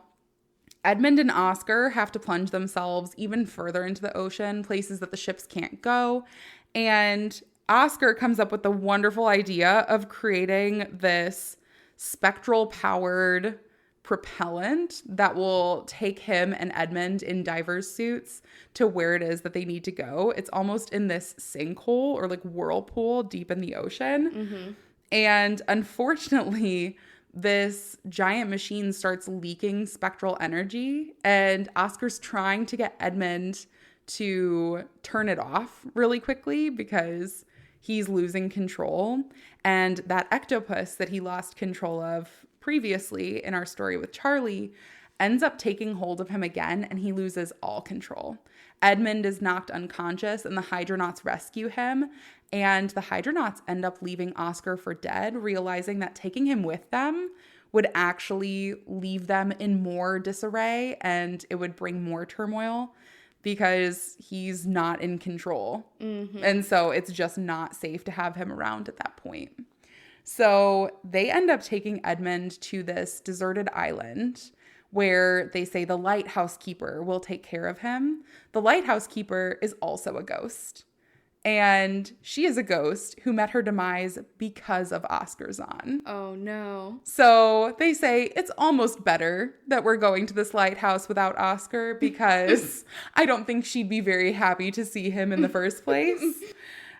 Edmund and Oscar have to plunge themselves even further into the ocean, places that the ships can't go. And Oscar comes up with the wonderful idea of creating this spectral powered propellant that will take him and Edmund in divers suits to where it is that they need to go. It's almost in this sinkhole or like whirlpool deep in the ocean. And unfortunately, this giant machine starts leaking spectral energy, and Oscar's trying to get Edmund to turn it off really quickly because he's losing control. And that octopus that he lost control of previously in our story with Charlie ends up taking hold of him again, and he loses all control. Edmund is knocked unconscious, and the hydronauts rescue him. And the hydronauts end up leaving Oscar for dead, realizing that taking him with them would actually leave them in more disarray, and it would bring more turmoil because he's not in control. And so it's just not safe to have him around at that point. So they end up taking Edmund to this deserted island where they say the lighthouse keeper will take care of him. The lighthouse keeper is also a ghost. And she is a ghost who met her demise because of Oscar Zahn. Oh, no. So they say it's almost better that we're going to this lighthouse without Oscar because I don't think she'd be very happy to see him in the first place.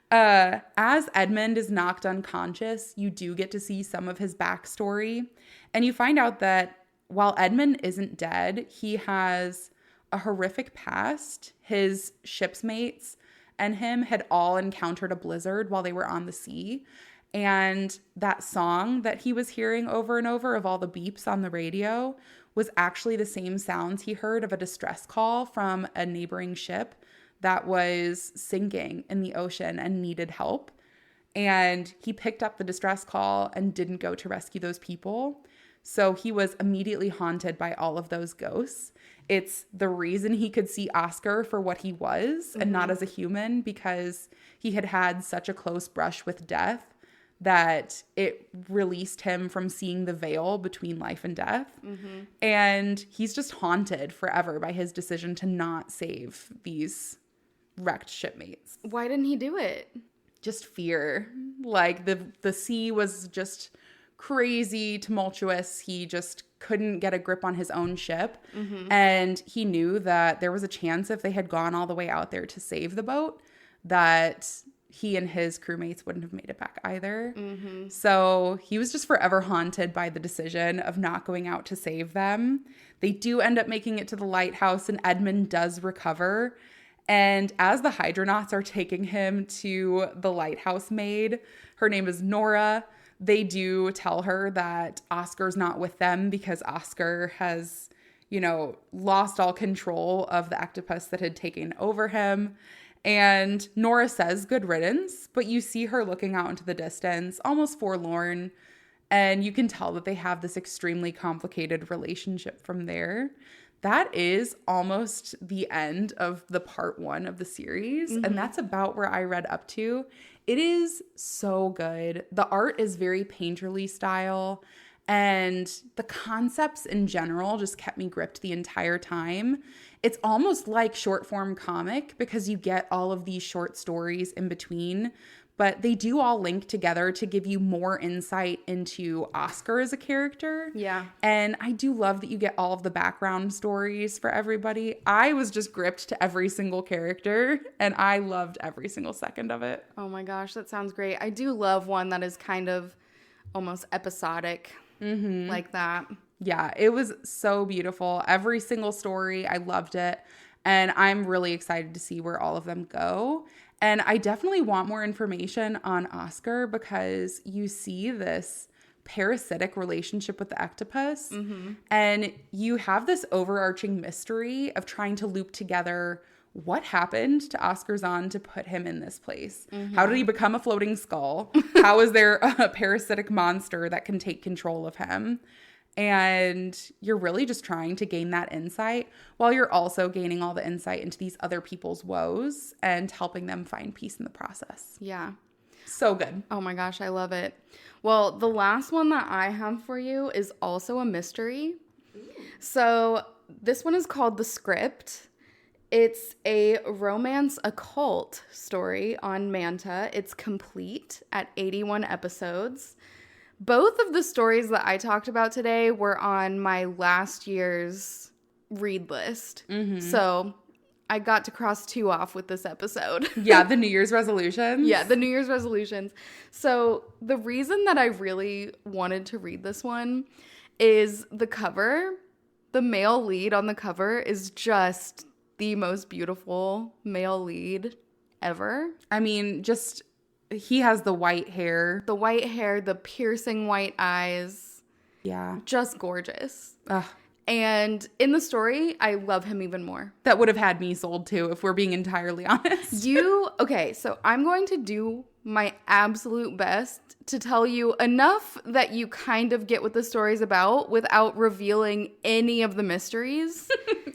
As Edmund is knocked unconscious, you do get to see some of his backstory. And you find out that while Edmund isn't dead, he has a horrific past. His ship's mates and him had all encountered a blizzard while they were on the sea. And that song that he was hearing over and over of all the beeps on the radio was actually the same sounds he heard of a distress call from a neighboring ship that was sinking in the ocean and needed help. And he picked up the distress call and didn't go to rescue those people. So he was immediately haunted by all of those ghosts. It's the reason he could see Oscar for what he was and not as a human, because he had had such a close brush with death that it released him from seeing the veil between life and death. And he's just haunted forever by his decision to not save these wrecked shipmates. Why didn't he do it? Just fear. Like the sea was just crazy, tumultuous. He just couldn't get a grip on his own ship. And he knew that there was a chance if they had gone all the way out there to save the boat, that he and his crewmates wouldn't have made it back either. So he was just forever haunted by the decision of not going out to save them. They do end up making it to the lighthouse, and Edmund does recover. And as the Hydronauts are taking him to the lighthouse maid, her name is Nora, they do tell her that Oscar's not with them because Oscar has, lost all control of the octopus that had taken over him. And Nora says good riddance, but you see her looking out into the distance, almost forlorn. And you can tell that they have this extremely complicated relationship from there. That is almost the end of the part 1 of the series. And that's about where I read up to. It is so good. The art is very painterly style. And the concepts in general just kept me gripped the entire time. It's almost like short form comic because you get all of these short stories in between. But they do all link together to give you more insight into Oscar as a character. Yeah. And I do love that you get all of the background stories for everybody. I was just gripped to every single character, and I loved every single second of it. Oh my gosh, that sounds great. I do love one that is kind of almost episodic like that. Yeah, it was so beautiful. Every single story, I loved it. And I'm really excited to see where all of them go. And I definitely want more information on Oscar because you see this parasitic relationship with the octopus. And you have this overarching mystery of trying to loop together what happened to Oscar Zahn to put him in this place. How did he become a floating skull? How is there a parasitic monster that can take control of him? And you're really just trying to gain that insight while you're also gaining all the insight into these other people's woes and helping them find peace in the process. Yeah. So good. Oh my gosh, I love it. Well, the last one that I have for you is also a mystery. So this one is called The Script. It's a romance occult story on Manta. It's complete at 81 episodes. Both of the stories that I talked about today were on my last year's read list. So I got to cross 2 off with this episode. Yeah, the New Year's resolutions. Yeah, the New Year's resolutions. So the reason that I really wanted to read this one is the cover. The male lead on the cover is just the most beautiful male lead ever. I mean, just... he has the white hair. The white hair, the piercing white eyes. Yeah. Just gorgeous. Ugh. And in the story, I love him even more. That would have had me sold too, if we're being entirely honest. Okay, so I'm going to do my absolute best to tell you enough that you kind of get what the story's about without revealing any of the mysteries.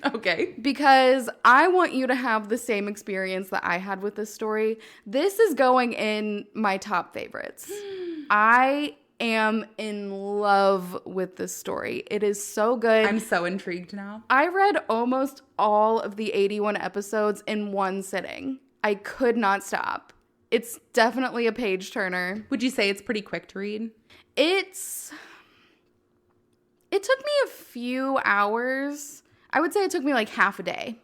Okay. Because I want you to have the same experience that I had with this story. This is going in my top favorites. I am in love with this story. It is so good. I'm so intrigued now. I read almost all of the 81 episodes in one sitting. I could not stop. It's definitely a page turner. Would you say it's pretty quick to read? It took me a few hours. I would say it took me like half a day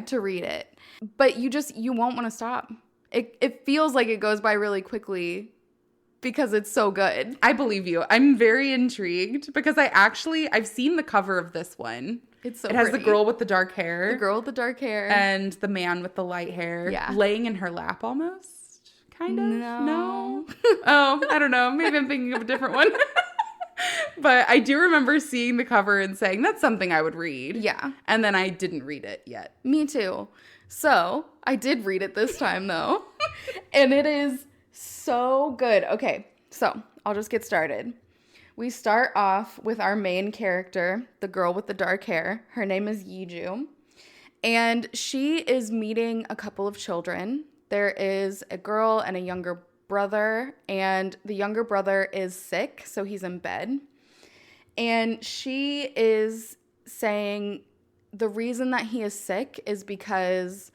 to read it. But you won't want to stop. It feels like it goes by really quickly because it's so good. I believe you. I'm very intrigued because I've seen the cover of this one. It's so It has pretty. the girl with the dark hair. The girl with the dark hair. And the man with the light hair. Yeah. Laying in her lap almost. Kind of? No. Oh, I don't know. Maybe I'm thinking of a different one. But I do remember seeing the cover and saying, that's something I would read. Yeah. And then I didn't read it yet. Me too. So I did read it this time though. And it is so good. Okay, so I'll just get started. We start off with our main character, the girl with the dark hair. Her name is Yiju. And she is meeting a couple of children. There is a girl and a younger brother, and the younger brother is sick, so he's in bed. And she is saying the reason that he is sick is because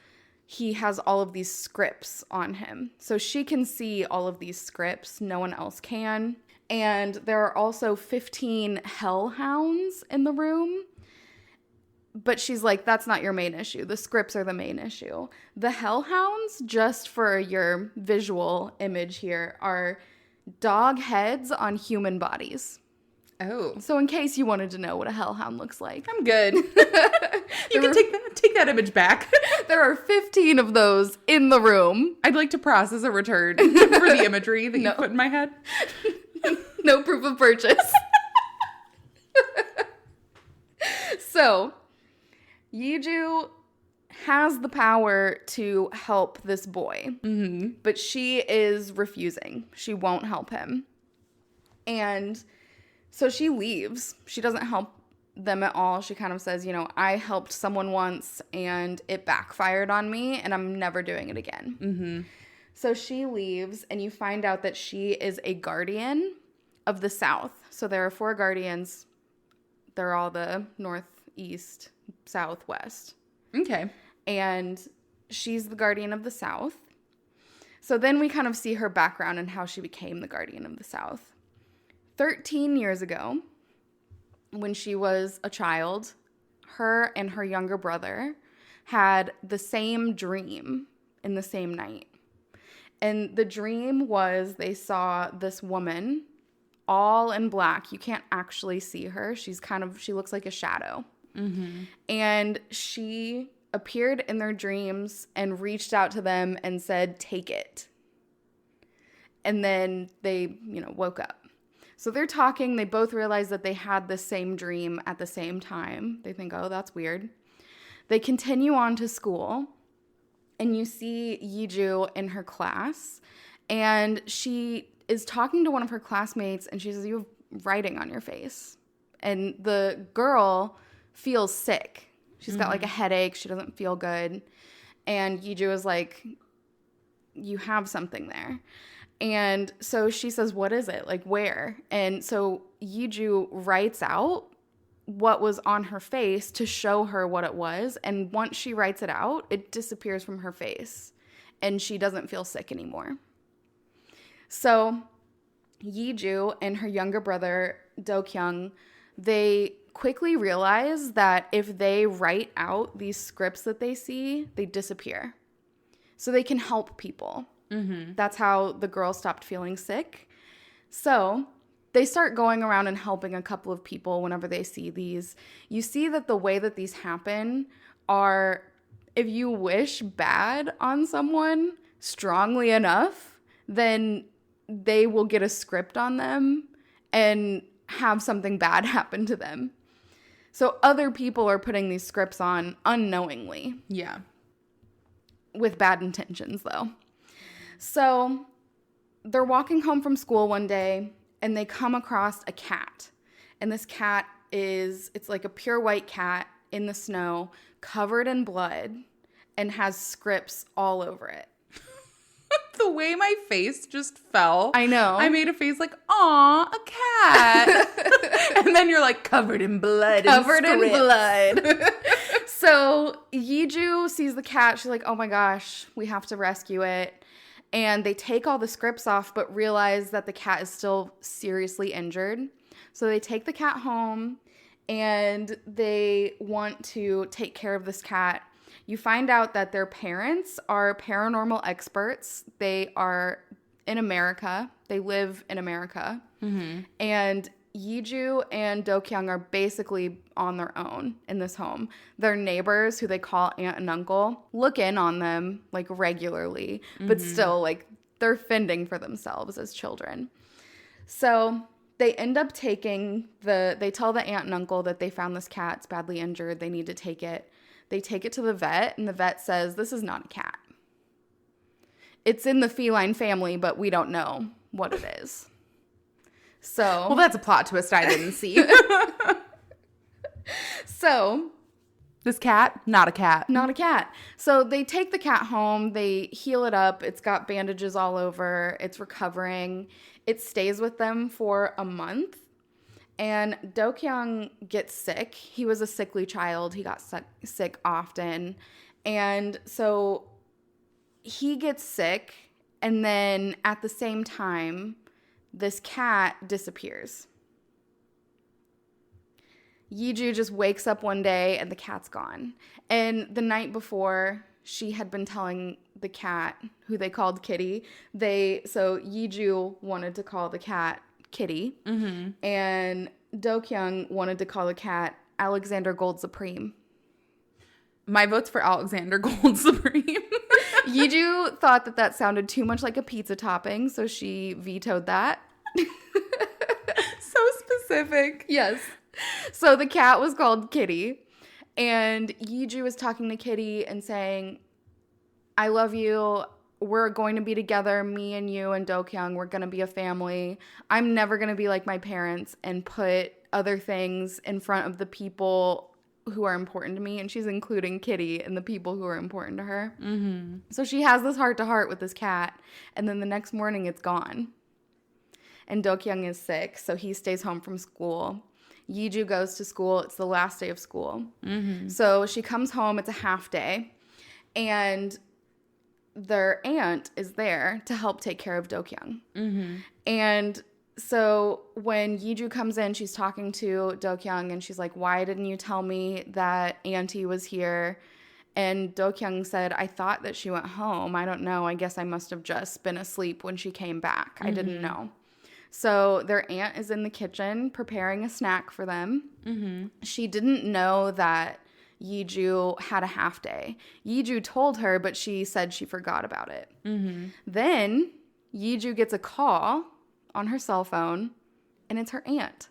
he has all of these scripts on him. So she can see all of these scripts. No one else can. And there are also 15 hellhounds in the room. But she's like, that's not your main issue. The scripts are the main issue. The hellhounds, just for your visual image here, are dog heads on human bodies. Oh. So in case you wanted to know what a hellhound looks like. I'm good. You can take that image back. There are 15 of those in the room. I'd like to process a return for the imagery that you put in my head. No proof of purchase. So, Yiju has the power to help this boy, but she is refusing. She won't help him. And so she leaves. She doesn't help them at all. She kind of says, you know, I helped someone once and it backfired on me and I'm never doing it again. Mm-hmm. So she leaves and you find out that she is a guardian of the South. So there are 4 guardians. They're all the North, East, South, West. Okay. And she's the guardian of the South. So then we kind of see her background and how she became the guardian of the South. 13 years ago, when she was a child, her and her younger brother had the same dream in the same night. And the dream was they saw this woman all in black. You can't actually see her. She looks like a shadow. Mm-hmm. And she appeared in their dreams and reached out to them and said, take it. And then they, woke up. So they're talking. They both realize that they had the same dream at the same time. They think, oh, that's weird. They continue on to school. And you see Yiju in her class. And she is talking to one of her classmates. And she says, you have writing on your face. And the girl feels sick. She's got like a headache. She doesn't feel good. And Yiju is like, you have something there. And so she says, what is it? Like, where? And so Yiju writes out what was on her face to show her what it was. And once she writes it out, it disappears from her face. And she doesn't feel sick anymore. So Yiju and her younger brother, Do-kyung, they quickly realize that if they write out these scripts that they see, they disappear. So they can help people. Mm-hmm. That's how the girl stopped feeling sick. So they start going around and helping a couple of people whenever they see these. You see that the way that these happen are, if you wish bad on someone strongly enough, then they will get a script on them and have something bad happen to them. So other people are putting these scripts on unknowingly. Yeah. With bad intentions, though. So they're walking home from school one day, and they come across a cat. And this cat it's like a pure white cat in the snow, covered in blood, and has scripts all over it. The way my face just fell. I know. I made a face like, aw, a cat. And then you're like, covered in blood. Covered in blood. So Yiju sees the cat. She's like, oh my gosh, we have to rescue it. And they take all the scripts off, but realize that the cat is still seriously injured. So they take the cat home, and they want to take care of this cat. You find out that their parents are paranormal experts. They are in America. They live in America. Mm-hmm. And Yiju and Do-kyung are basically on their own in this home. Their neighbors, who they call aunt and uncle, look in on them like regularly, but still like they're fending for themselves as children. So they end up they tell the aunt and uncle that they found this cat. It's badly injured. They need to take it. They take it to the vet, and the vet says, this is not a cat. It's in the feline family, but we don't know what it is. So, well, that's a plot twist I didn't see. So, this cat, not a cat. Not a cat. So they take the cat home. They heal it up. It's got bandages all over. It's recovering. It stays with them for a month. And Do-kyung gets sick. He was a sickly child. He got sick often. And so he gets sick. And then at the same time, this cat disappears. Yiju just wakes up one day and the cat's gone. And the night before, she had been telling the cat, who they called Kitty, so Yiju wanted to call the cat Kitty, and Dokyung wanted to call the cat Alexander Gold Supreme. My vote's for Alexander Gold Supreme. Yiju thought that sounded too much like a pizza topping, so she vetoed that. So specific. Yes. So the cat was called Kitty, and Yiju was talking to Kitty and saying, I love you. We're going to be together, me and you and Dokyung. We're going to be a family. I'm never going to be like my parents and put other things in front of the people who are important to me. And she's including Kitty and the people who are important to her. Mm-hmm. So she has this heart-to-heart with this cat, and then the next morning it's gone. And Dokyung is sick, so he stays home from school. Yiju goes to school. It's the last day of school. Mm-hmm. So she comes home. It's a half day. And their aunt is there to help take care of Dokyung. Mm-hmm. And so when Yiju comes in, she's talking to Dokyung, and she's like, why didn't you tell me that auntie was here? And Dokyung said, I thought that she went home. I don't know. I guess I must have just been asleep when she came back. Mm-hmm. I didn't know. So their aunt is in the kitchen preparing a snack for them. Mm-hmm. She didn't know that Yiju had a half day. Yiju told her, but she said she forgot about it. Mm-hmm. Then Yiju gets a call on her cell phone, and it's her aunt.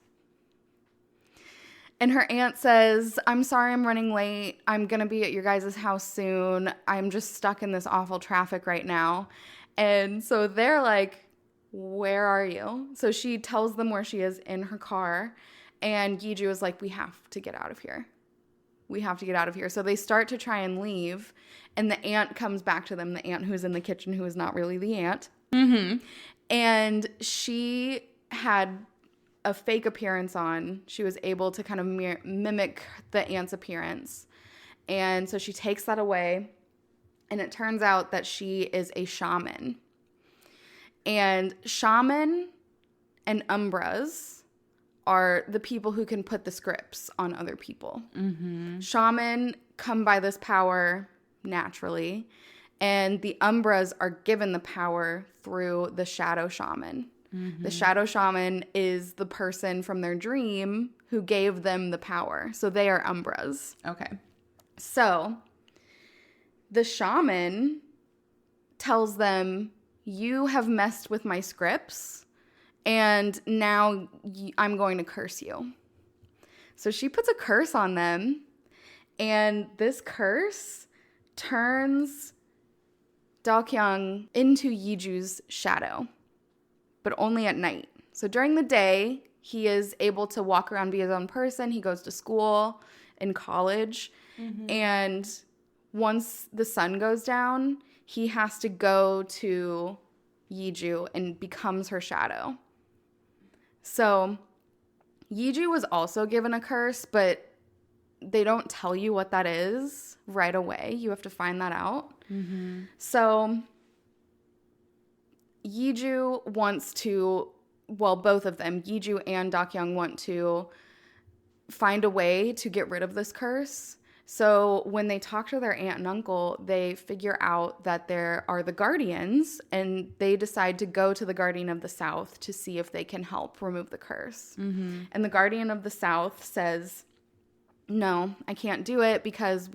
And her aunt says, I'm sorry I'm running late. I'm going to be at your guys' house soon. I'm just stuck in this awful traffic right now. And so they're like, where are you? So she tells them where she is in her car. And Yiju is like, we have to get out of here. We have to get out of here. So they start to try and leave. And the aunt comes back to them, the aunt who's in the kitchen, who is not really the aunt. Mm-hmm. And she had a fake appearance on. She was able to kind of mimic the aunt's appearance. And so she takes that away. And it turns out that she is a shaman. And shaman and umbras are the people who can put the scripts on other people. Mm-hmm. Shaman come by this power naturally, and the umbras are given the power through the shadow shaman. Mm-hmm. The shadow shaman is the person from their dream who gave them the power. So they are umbras. Okay. So the shaman tells them, you have messed with my scripts, and now I'm going to curse you. So she puts a curse on them, and this curse turns Dokyung into Yiju's shadow, but only at night. So during the day, he is able to walk around, be his own person. He goes to school and college, and once the sun goes down, he has to go to Yiju and becomes her shadow. So Yiju was also given a curse, but they don't tell you what that is right away. You have to find that out. Mm-hmm. So Yiju wants to, well, both of them, Yiju and Dokyung, want to find a way to get rid of this curse. So when they talk to their aunt and uncle, they figure out that there are the guardians, and they decide to go to the Guardian of the South to see if they can help remove the curse. Mm-hmm. And the Guardian of the South says, no, I can't do it because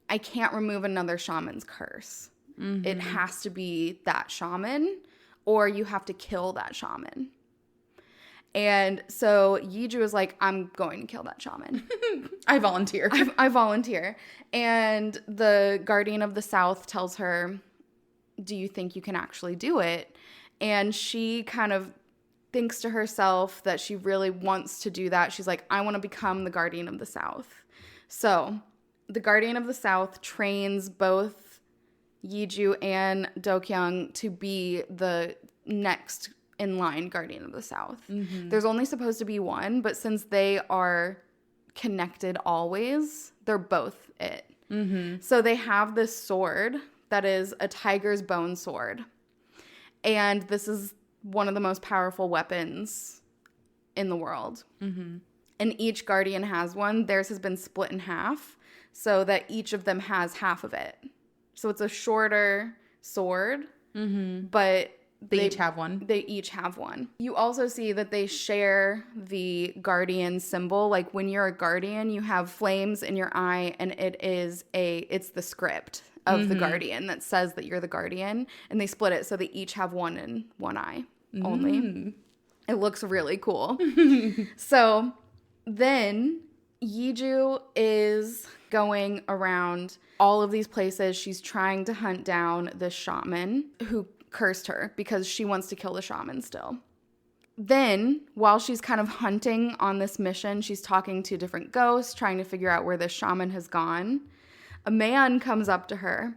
I can't remove another shaman's curse. Mm-hmm. It has to be that shaman, or you have to kill that shaman. And so Yiju is like, I'm going to kill that shaman. I volunteer. I volunteer. And the Guardian of the South tells her, do you think you can actually do it? And she kind of thinks to herself that she really wants to do that. She's like, I want to become the Guardian of the South. So the Guardian of the South trains both Yiju and Dokyung to be the next in line Guardian of the South. Mm-hmm. There's only supposed to be one, but since they are connected always, they're both it. Mm-hmm. So they have this sword that is a tiger's bone sword. And this is one of the most powerful weapons in the world. Mm-hmm. And each guardian has one. Theirs has been split in half so that each of them has half of it. So it's a shorter sword, but They each have one. They each have one. You also see that they share the guardian symbol. Like when you're a guardian, you have flames in your eye, and it's the script of the guardian that says that you're the guardian. And they split it so they each have one in one eye only. It looks really cool. So then Yiju is going around all of these places. She's trying to hunt down this shaman who cursed her because she wants to kill the shaman still. Then, while she's kind of hunting on this mission, she's talking to different ghosts, trying to figure out where this shaman has gone. A man comes up to her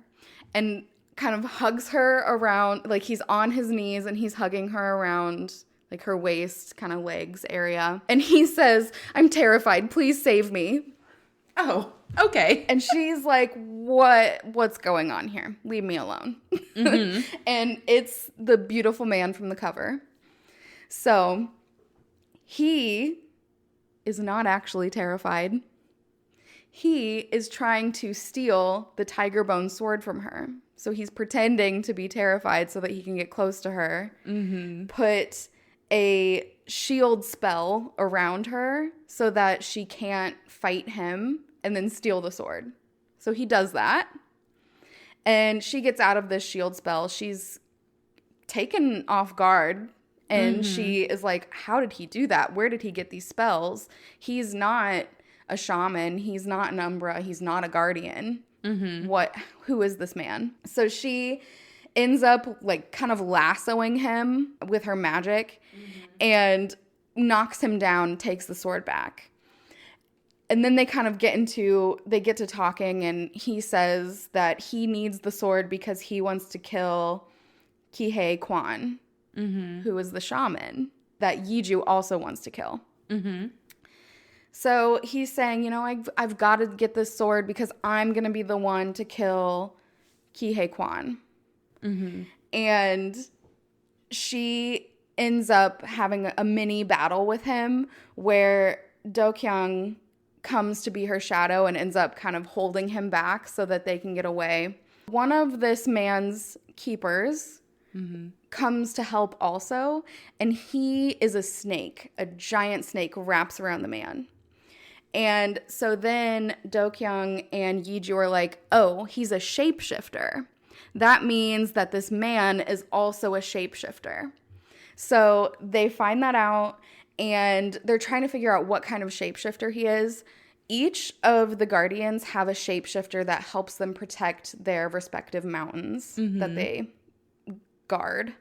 and kind of hugs her around, like he's on his knees and he's hugging her around like her waist, kind of legs area. And he says, "I'm terrified. Please save me." Oh, okay. And she's like, what's going on here? Leave me alone. And it's the beautiful man from the cover. So he is not actually terrified. He is trying to steal the tiger bone sword from her. So he's pretending to be terrified so that he can get close to her. Put a shield spell around her so that she can't fight him, and then steal the sword. So he does that. And she gets out of this shield spell. She's taken off guard. And she is like, how did he do that? Where did he get these spells? He's not a shaman. He's not an Umbra. He's not a guardian. Who is this man? So she ends up like kind of lassoing him with her magic and knocks him down, takes the sword back. And then they kind of get to talking, and he says that he needs the sword because he wants to kill Kihei Kwan, who is the shaman that Yiju also wants to kill. So he's saying, I've got to get this sword because I'm going to be the one to kill Kihei Kwan. And she ends up having a mini battle with him where Do-kyung comes to be her shadow and ends up kind of holding him back so that they can get away. One of this man's keepers comes to help also, and he is a snake. A giant snake wraps around the man. And so then Do-kyung and Yiju are like, oh, he's a shapeshifter. That means that this man is also a shapeshifter. So they find that out, and they're trying to figure out what kind of shapeshifter he is. Each of the guardians have a shapeshifter that helps them protect their respective mountains that they guard.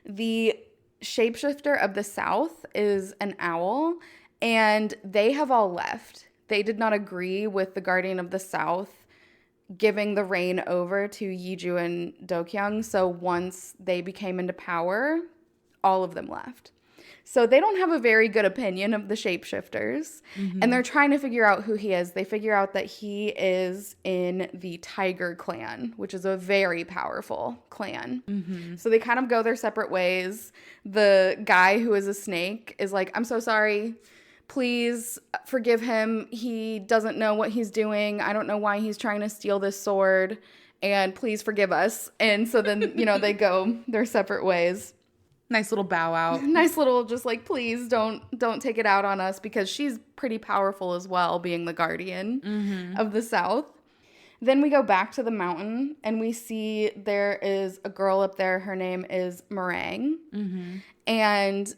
The shapeshifter of the south is an owl, and they have all left. They did not agree with the guardian of the south giving the reign over to Yiju and Do-kyung, so once they became into power, all of them left. So they don't have a very good opinion of the shapeshifters, and they're trying to figure out who he is. They figure out that he is in the Tiger clan, which is a very powerful clan. So they kind of go their separate ways. The guy who is a snake is like, I'm so sorry. Please forgive him. He doesn't know what he's doing. I don't know why he's trying to steal this sword, and please forgive us. And so then, they go their separate ways. Nice little bow out. Nice little just like, please don't take it out on us, because she's pretty powerful as well, being the guardian of the south. Then we go back to the mountain, and we see there is a girl up there. Her name is Meringue. And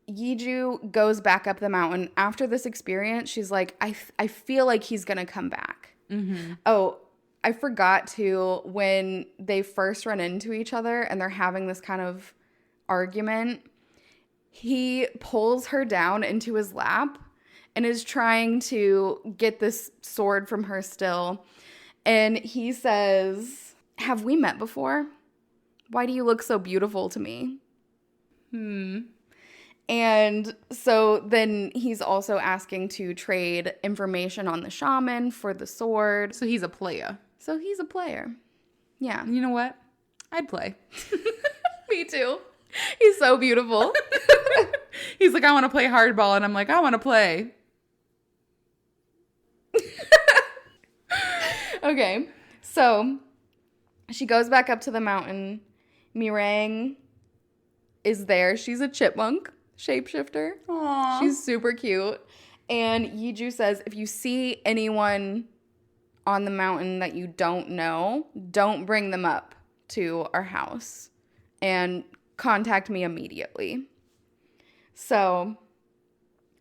Yiju goes back up the mountain. After this experience, she's like, I feel like he's going to come back. Oh, I forgot to, when they first run into each other and they're having this kind of argument, he pulls her down into his lap and is trying to get this sword from her still. And he says, have we met before? Why do you look so beautiful to me? And so then he's also asking to trade information on the shaman for the sword. So he's a player. Yeah. You know what? I'd play. Me too. He's so beautiful. He's like, I want to play hardball. And I'm like, I want to play. Okay. So she goes back up to the mountain. Mirang is there. She's a chipmunk shapeshifter. Aww. She's super cute. And Yiju says, if you see anyone on the mountain that you don't know, don't bring them up to our house and contact me immediately. So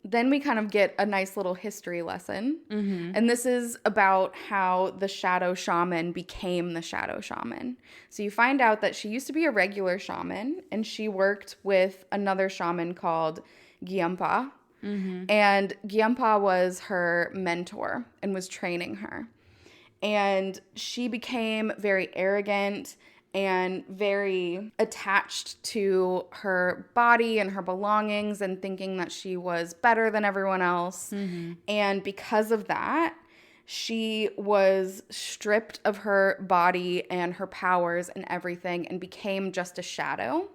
then we kind of get a nice little history lesson. Mm-hmm. And this is about how the shadow shaman became the shadow shaman. So you find out that she used to be a regular shaman, and she worked with another shaman called Gyampa. Mm-hmm. And Gyampa was her mentor and was training her. And she became very arrogant and very attached to her body and her belongings and thinking that she was better than everyone else. Mm-hmm. And because of that, she was stripped of her body and her powers and everything and became just a shadow.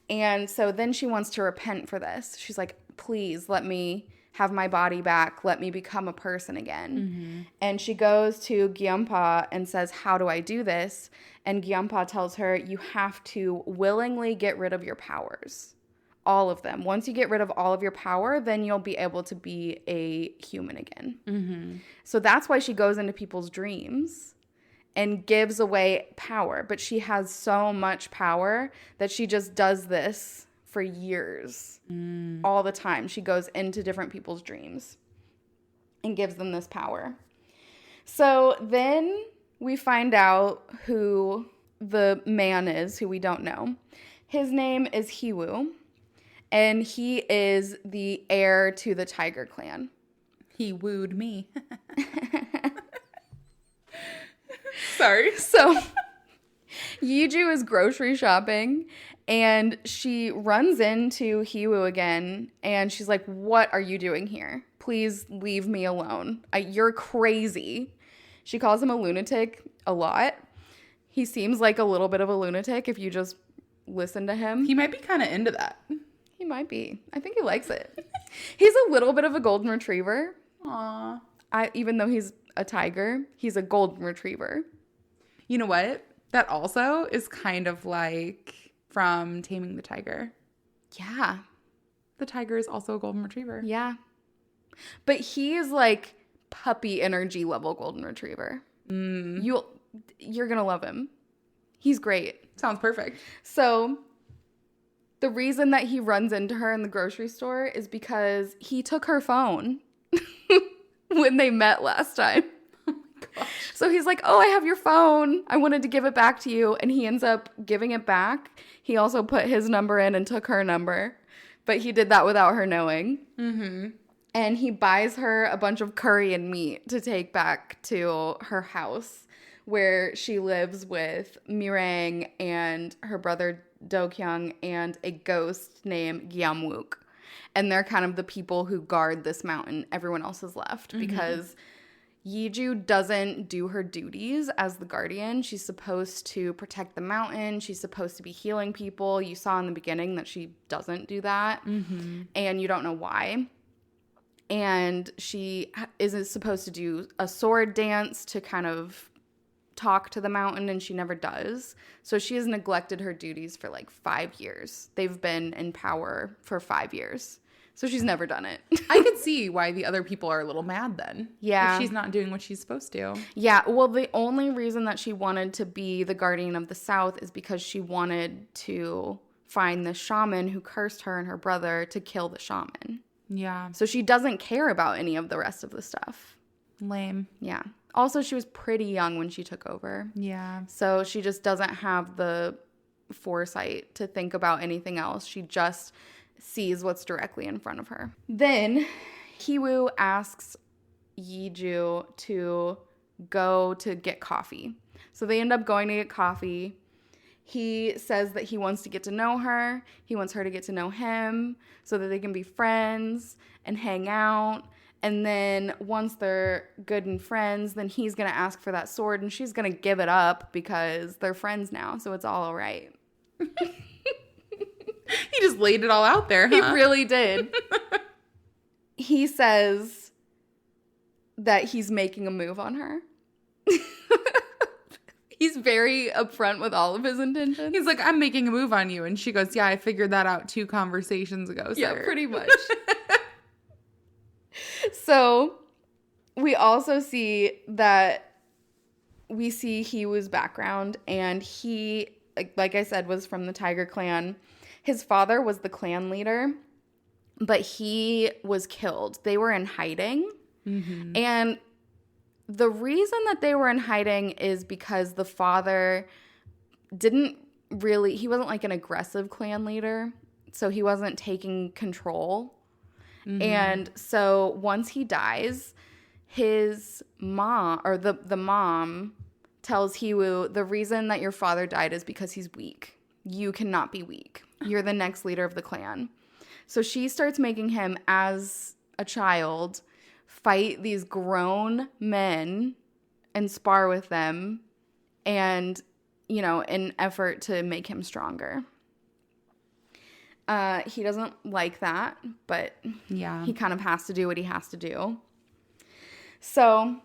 And so then she wants to repent for this. She's like, please let me have my body back. Let me become a person again. Mm-hmm. And she goes to Gyampa and says, how do I do this? And Gyampa tells her, you have to willingly get rid of your powers. All of them. Once you get rid of all of your power, then you'll be able to be a human again. Mm-hmm. So that's why she goes into people's dreams and gives away power. But she has so much power that she just does this for years. All the time. She goes into different people's dreams and gives them this power. So then we find out who the man is, who we don't know. His name is Hiwu, and he is the heir to the Tiger Clan. He wooed me. Sorry. So Yiju is grocery shopping, and she runs into Hiwu again, and she's like, what are you doing here? Please leave me alone. You're crazy. She calls him a lunatic a lot. He seems like a little bit of a lunatic if you just listen to him. He might be kind of into that. He might be. I think he likes it. He's a little bit of a golden retriever. Aww. Even though he's a tiger, he's a golden retriever. You know what? That also is kind of like from Taming the Tiger. Yeah. The tiger is also a golden retriever. Yeah. But he is like puppy energy level golden retriever. You're going to love him. He's great. Sounds perfect. So the reason that he runs into her in the grocery store is because he took her phone when they met last time. Gosh. So he's like, oh, I have your phone. I wanted to give it back to you. And he ends up giving it back. He also put his number in and took her number. But he did that without her knowing. Mm-hmm. And he buys her a bunch of curry and meat to take back to her house where she lives with Mirang and her brother Do-kyung and a ghost named Gyamwook. And they're kind of the people who guard this mountain. Everyone else has left because Yiju doesn't do her duties as the guardian. She's supposed to protect the mountain. She's supposed to be healing people. You saw in the beginning that she doesn't do that. Mm-hmm. And you don't know why. And she isn't supposed to do a sword dance to kind of talk to the mountain, and she never does. So she has neglected her duties for like 5 years. They've been in power for 5 years. So she's never done it. I could see why the other people are a little mad then. Yeah. If she's not doing what she's supposed to. Yeah. Well, the only reason that she wanted to be the guardian of the South is because she wanted to find the shaman who cursed her and her brother to kill the shaman. Yeah. So she doesn't care about any of the rest of the stuff. Lame. Yeah. Also, she was pretty young when she took over. Yeah. So she just doesn't have the foresight to think about anything else. She just sees what's directly in front of her. Then Hiwu asks Yiju to go to get coffee. So they end up going to get coffee. He says that he wants to get to know her. He wants her to get to know him so that they can be friends and hang out. And then once they're good and friends, then he's going to ask for that sword and she's going to give it up because they're friends now. So it's all right. He just laid it all out there, huh? He really did. He says that he's making a move on her. He's very upfront with all of his intentions. He's like, I'm making a move on you. And she goes, yeah, I figured that out 2 conversations ago, sir. Yeah, pretty much. So we also see that Hiwoo's background, and he, like I said, was from the Tiger Clan. His father was the clan leader, but he was killed. They were in hiding. Mm-hmm. And the reason that they were in hiding is because the father he wasn't like an aggressive clan leader, so he wasn't taking control. Mm-hmm. And so once he dies, his mom, or the mom, tells Hiwoo, the reason that your father died is because he's weak. You cannot be weak. You're the next leader of the clan. So she starts making him, as a child, fight these grown men and spar with them, and, in effort to make him stronger. He doesn't like that, but yeah, he kind of has to do what he has to do. So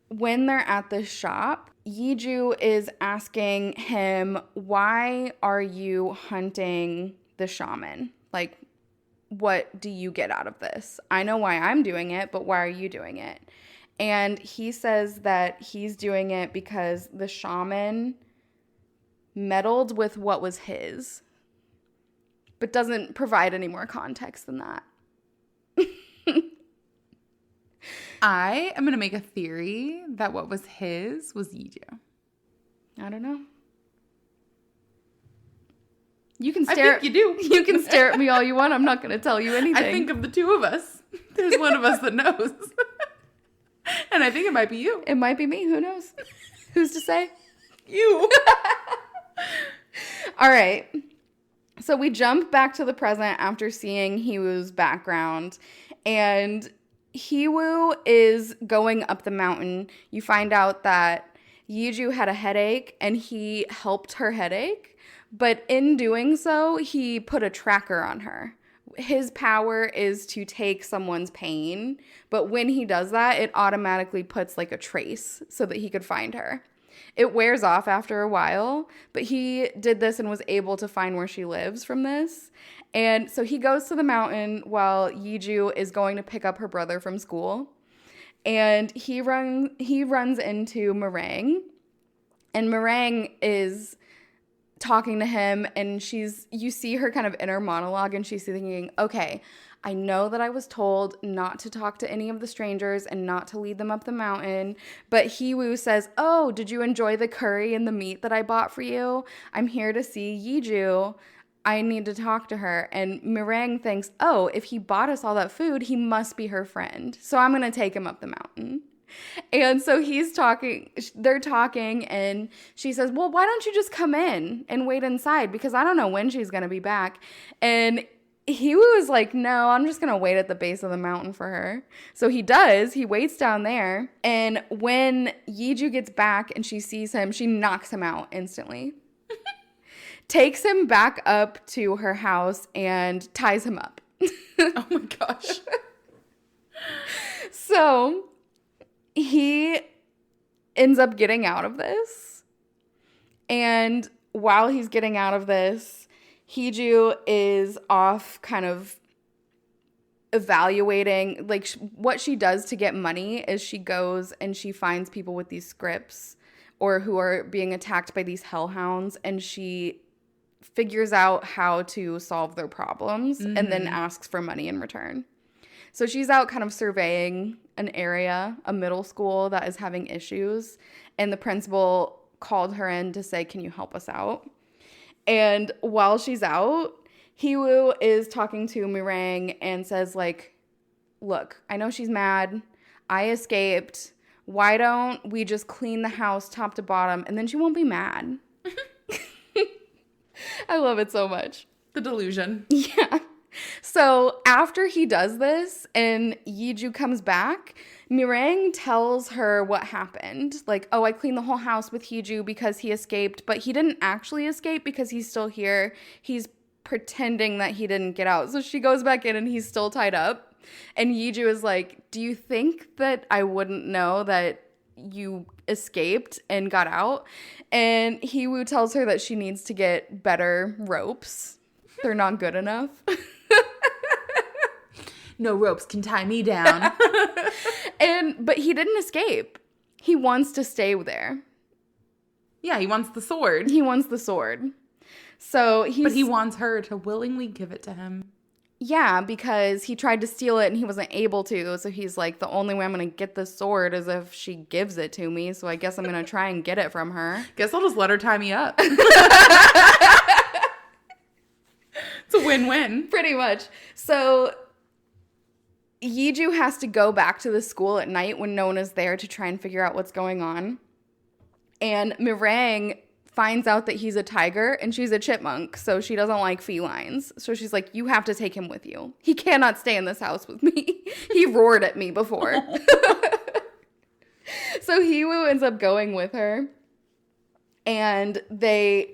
when they're at this shop, Yeju is asking him, why are you hunting the shaman? Like, what do you get out of this? I know why I'm doing it, but why are you doing it? And he says that he's doing it because the shaman meddled with what was his, but doesn't provide any more context than that. I am going to make a theory that what was his was Yeju. I don't know. You can stare. I think you do. You can stare at me all you want. I'm not going to tell you anything. I think of the 2 of us, there's one of us that knows. And I think it might be you. It might be me. Who knows? Who's to say? You. All right. So we jump back to the present after seeing Hiwoo's background. And Hiwoo is going up the mountain. You find out that Yeju had a headache and he helped her headache. But in doing so, he put a tracker on her. His power is to take someone's pain. But when he does that, it automatically puts like a trace so that he could find her. It wears off after a while, but he did this and was able to find where she lives from this. And so he goes to the mountain while Yeju is going to pick up her brother from school. And he runs into Meringue. And Meringue is talking to him, and you see her kind of inner monologue, and she's thinking, okay, I know that I was told not to talk to any of the strangers and not to lead them up the mountain, but Hiwoo says, oh, did you enjoy the curry and the meat that I bought for you? I'm here to see Yeju. I need to talk to her. And Meringue thinks, oh, if he bought us all that food, he must be her friend. So I'm going to take him up the mountain. And so they're talking, and she says, well, why don't you just come in and wait inside? Because I don't know when she's going to be back. And Hiwoo is like, no, I'm just going to wait at the base of the mountain for her. So he does. He waits down there. And when Yeju gets back and she sees him, she knocks him out instantly. Takes him back up to her house and ties him up. Oh my gosh. So he ends up getting out of this. And while he's getting out of this, Yeju is off kind of evaluating, like, what she does to get money is she goes and she finds people with these scripts or who are being attacked by these hellhounds, and she figures out how to solve their problems and then asks for money in return. So she's out kind of surveying an area, a middle school that is having issues, and the principal called her in to say, can you help us out? And while she's out, Hiwoo is talking to Meringue and says, like, look, I know she's mad. I escaped. Why don't we just clean the house top to bottom, and then she won't be mad. I love it so much. The delusion. Yeah. So after he does this and Yeju comes back, Mirang tells her what happened. Like, oh, I cleaned the whole house with Hiju because he escaped, but he didn't actually escape because he's still here. He's pretending that he didn't get out. So she goes back in and he's still tied up. And Yiju is like, do you think that I wouldn't know that you escaped and got out? And Hiwoo tells her that she needs to get better ropes. They're not good enough. No ropes can tie me down. But he didn't escape. He wants to stay there. Yeah, he wants the sword. He wants the sword. So But he wants her to willingly give it to him. Yeah, because he tried to steal it and he wasn't able to. So he's like, the only way I'm going to get this sword is if she gives it to me. So I guess I'm going to try and get it from her. Guess I'll just let her tie me up. It's a win-win. Pretty much. So Yiju has to go back to the school at night when no one is there to try and figure out what's going on. And Mirang finds out that he's a tiger and she's a chipmunk, so she doesn't like felines. So she's like, you have to take him with you. He cannot stay in this house with me. He roared at me before. So Hiwoo ends up going with her. And Hiwoo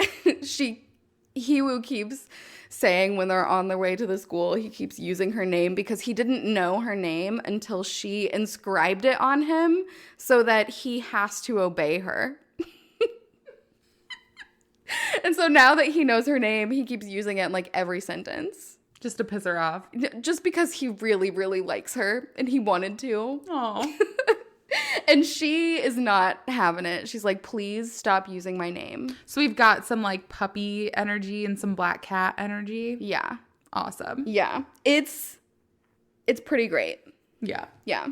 keeps saying when they're on their way to the school, he keeps using her name because he didn't know her name until she inscribed it on him so that he has to obey her. And so now that he knows her name, he keeps using it in like every sentence. Just to piss her off. Just because he really, really likes her and he wanted to. Oh. And she is not having it. She's like, please stop using my name. So we've got some like puppy energy and some black cat energy. Yeah. Awesome. Yeah. It's pretty great. Yeah. Yeah.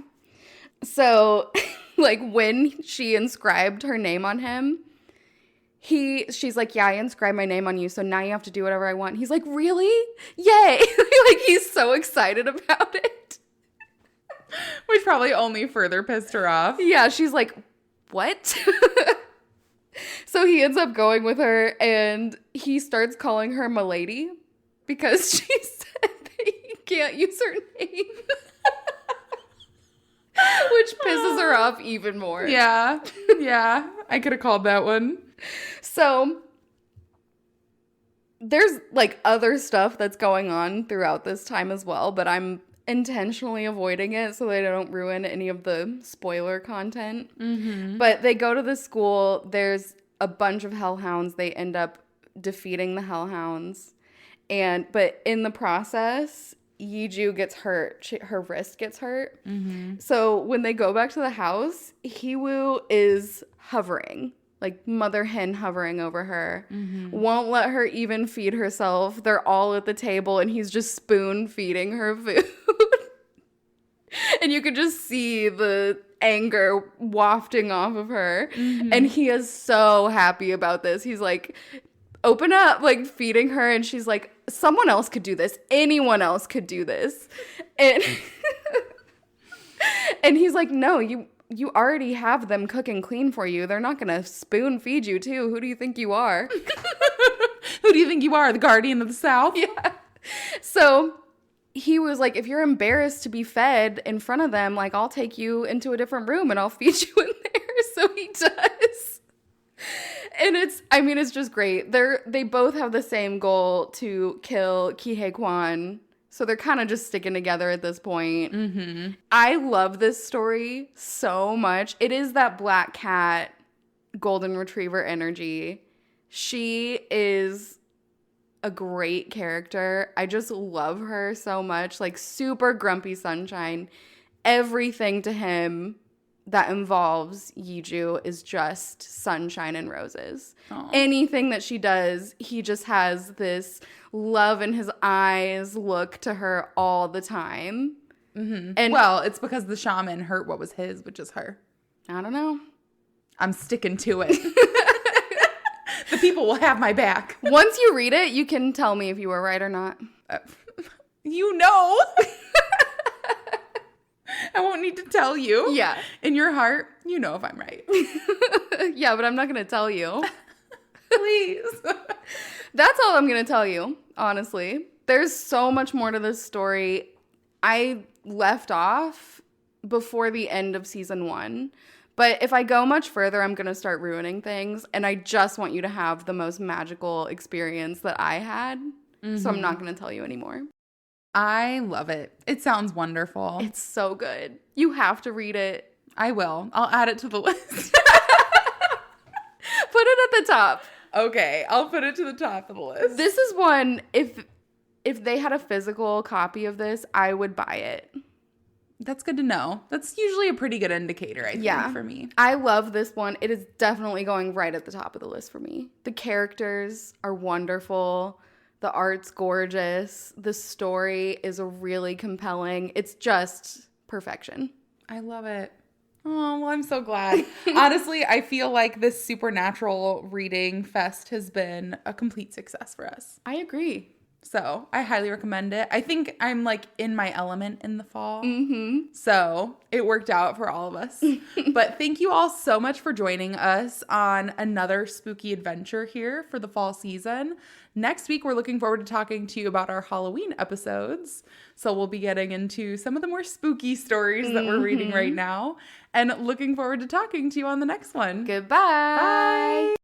So like when she inscribed her name on him, she's like, yeah, I inscribed my name on you, so now you have to do whatever I want. He's like, really? Yay. Like, he's so excited about it. Which probably only further pissed her off. Yeah, she's like, what? So he ends up going with her, and he starts calling her Milady because she said that he can't use her name. Which pisses her off even more. Yeah. Yeah. I could have called that one. So there's like other stuff that's going on throughout this time as well, but I'm intentionally avoiding it so they don't ruin any of the spoiler content. Mm-hmm. But they go to the school. There's a bunch of hellhounds. They end up defeating the hellhounds. But in the process, Yiju gets hurt. Her wrist gets hurt. Mm-hmm. So when they go back to the house, Hiwoo is hovering. Like mother hen hovering over her. Mm-hmm. Won't let her even feed herself. They're all at the table and he's just spoon feeding her food. And you could just see the anger wafting off of her. Mm-hmm. And he is so happy about this. He's like, open up, like feeding her. And she's like, someone else could do this. Anyone else could do this. And, and he's like, no, you already have them cook and clean for you. They're not going to spoon feed you, too. Who do you think you are? Who do you think you are? The guardian of the South? Yeah. So he was like, if you're embarrassed to be fed in front of them, like, I'll take you into a different room and I'll feed you in there. So he does. And it's just great. They both have the same goal to kill Kihei Kwan. So they're kind of just sticking together at this point. Mm-hmm. I love this story so much. It is that black cat, golden retriever energy. She is a great character. I just love her so much. Like super grumpy sunshine. Everything to him that involves Yiju is just sunshine and roses. Aww. Anything that she does, he just has this love in his eyes look to her all the time. Mm-hmm. And well, it's because the shaman hurt what was his, which is her. I don't know. I'm sticking to it. The people will have my back. Once you read it, you can tell me if you were right or not. You know. I won't need to tell you. Yeah. In your heart, you know if I'm right. Yeah, but I'm not going to tell you. Please. That's all I'm going to tell you, honestly. There's so much more to this story. I left off before the end of season 1. But if I go much further, I'm going to start ruining things. And I just want you to have the most magical experience that I had. So I'm not going to tell you anymore. I love it. It sounds wonderful. It's so good. You have to read it. I will. I'll add it to the list. Put it at the top. Okay, I'll put it to the top of the list. This is one, if they had a physical copy of this, I would buy it. That's good to know. That's usually a pretty good indicator, I think, for me. I love this one. It is definitely going right at the top of the list for me. The characters are wonderful. The art's gorgeous. The story is really compelling. It's just perfection. I love it. Oh, well, I'm so glad. Honestly, I feel like this supernatural reading fest has been a complete success for us. I agree. So I highly recommend it. I think I'm like in my element in the fall. Mm-hmm. So it worked out for all of us. But thank you all so much for joining us on another spooky adventure here for the fall season. Next week, we're looking forward to talking to you about our Halloween episodes. So we'll be getting into some of the more spooky stories that we're reading right now. And looking forward to talking to you on the next one. Goodbye. Bye.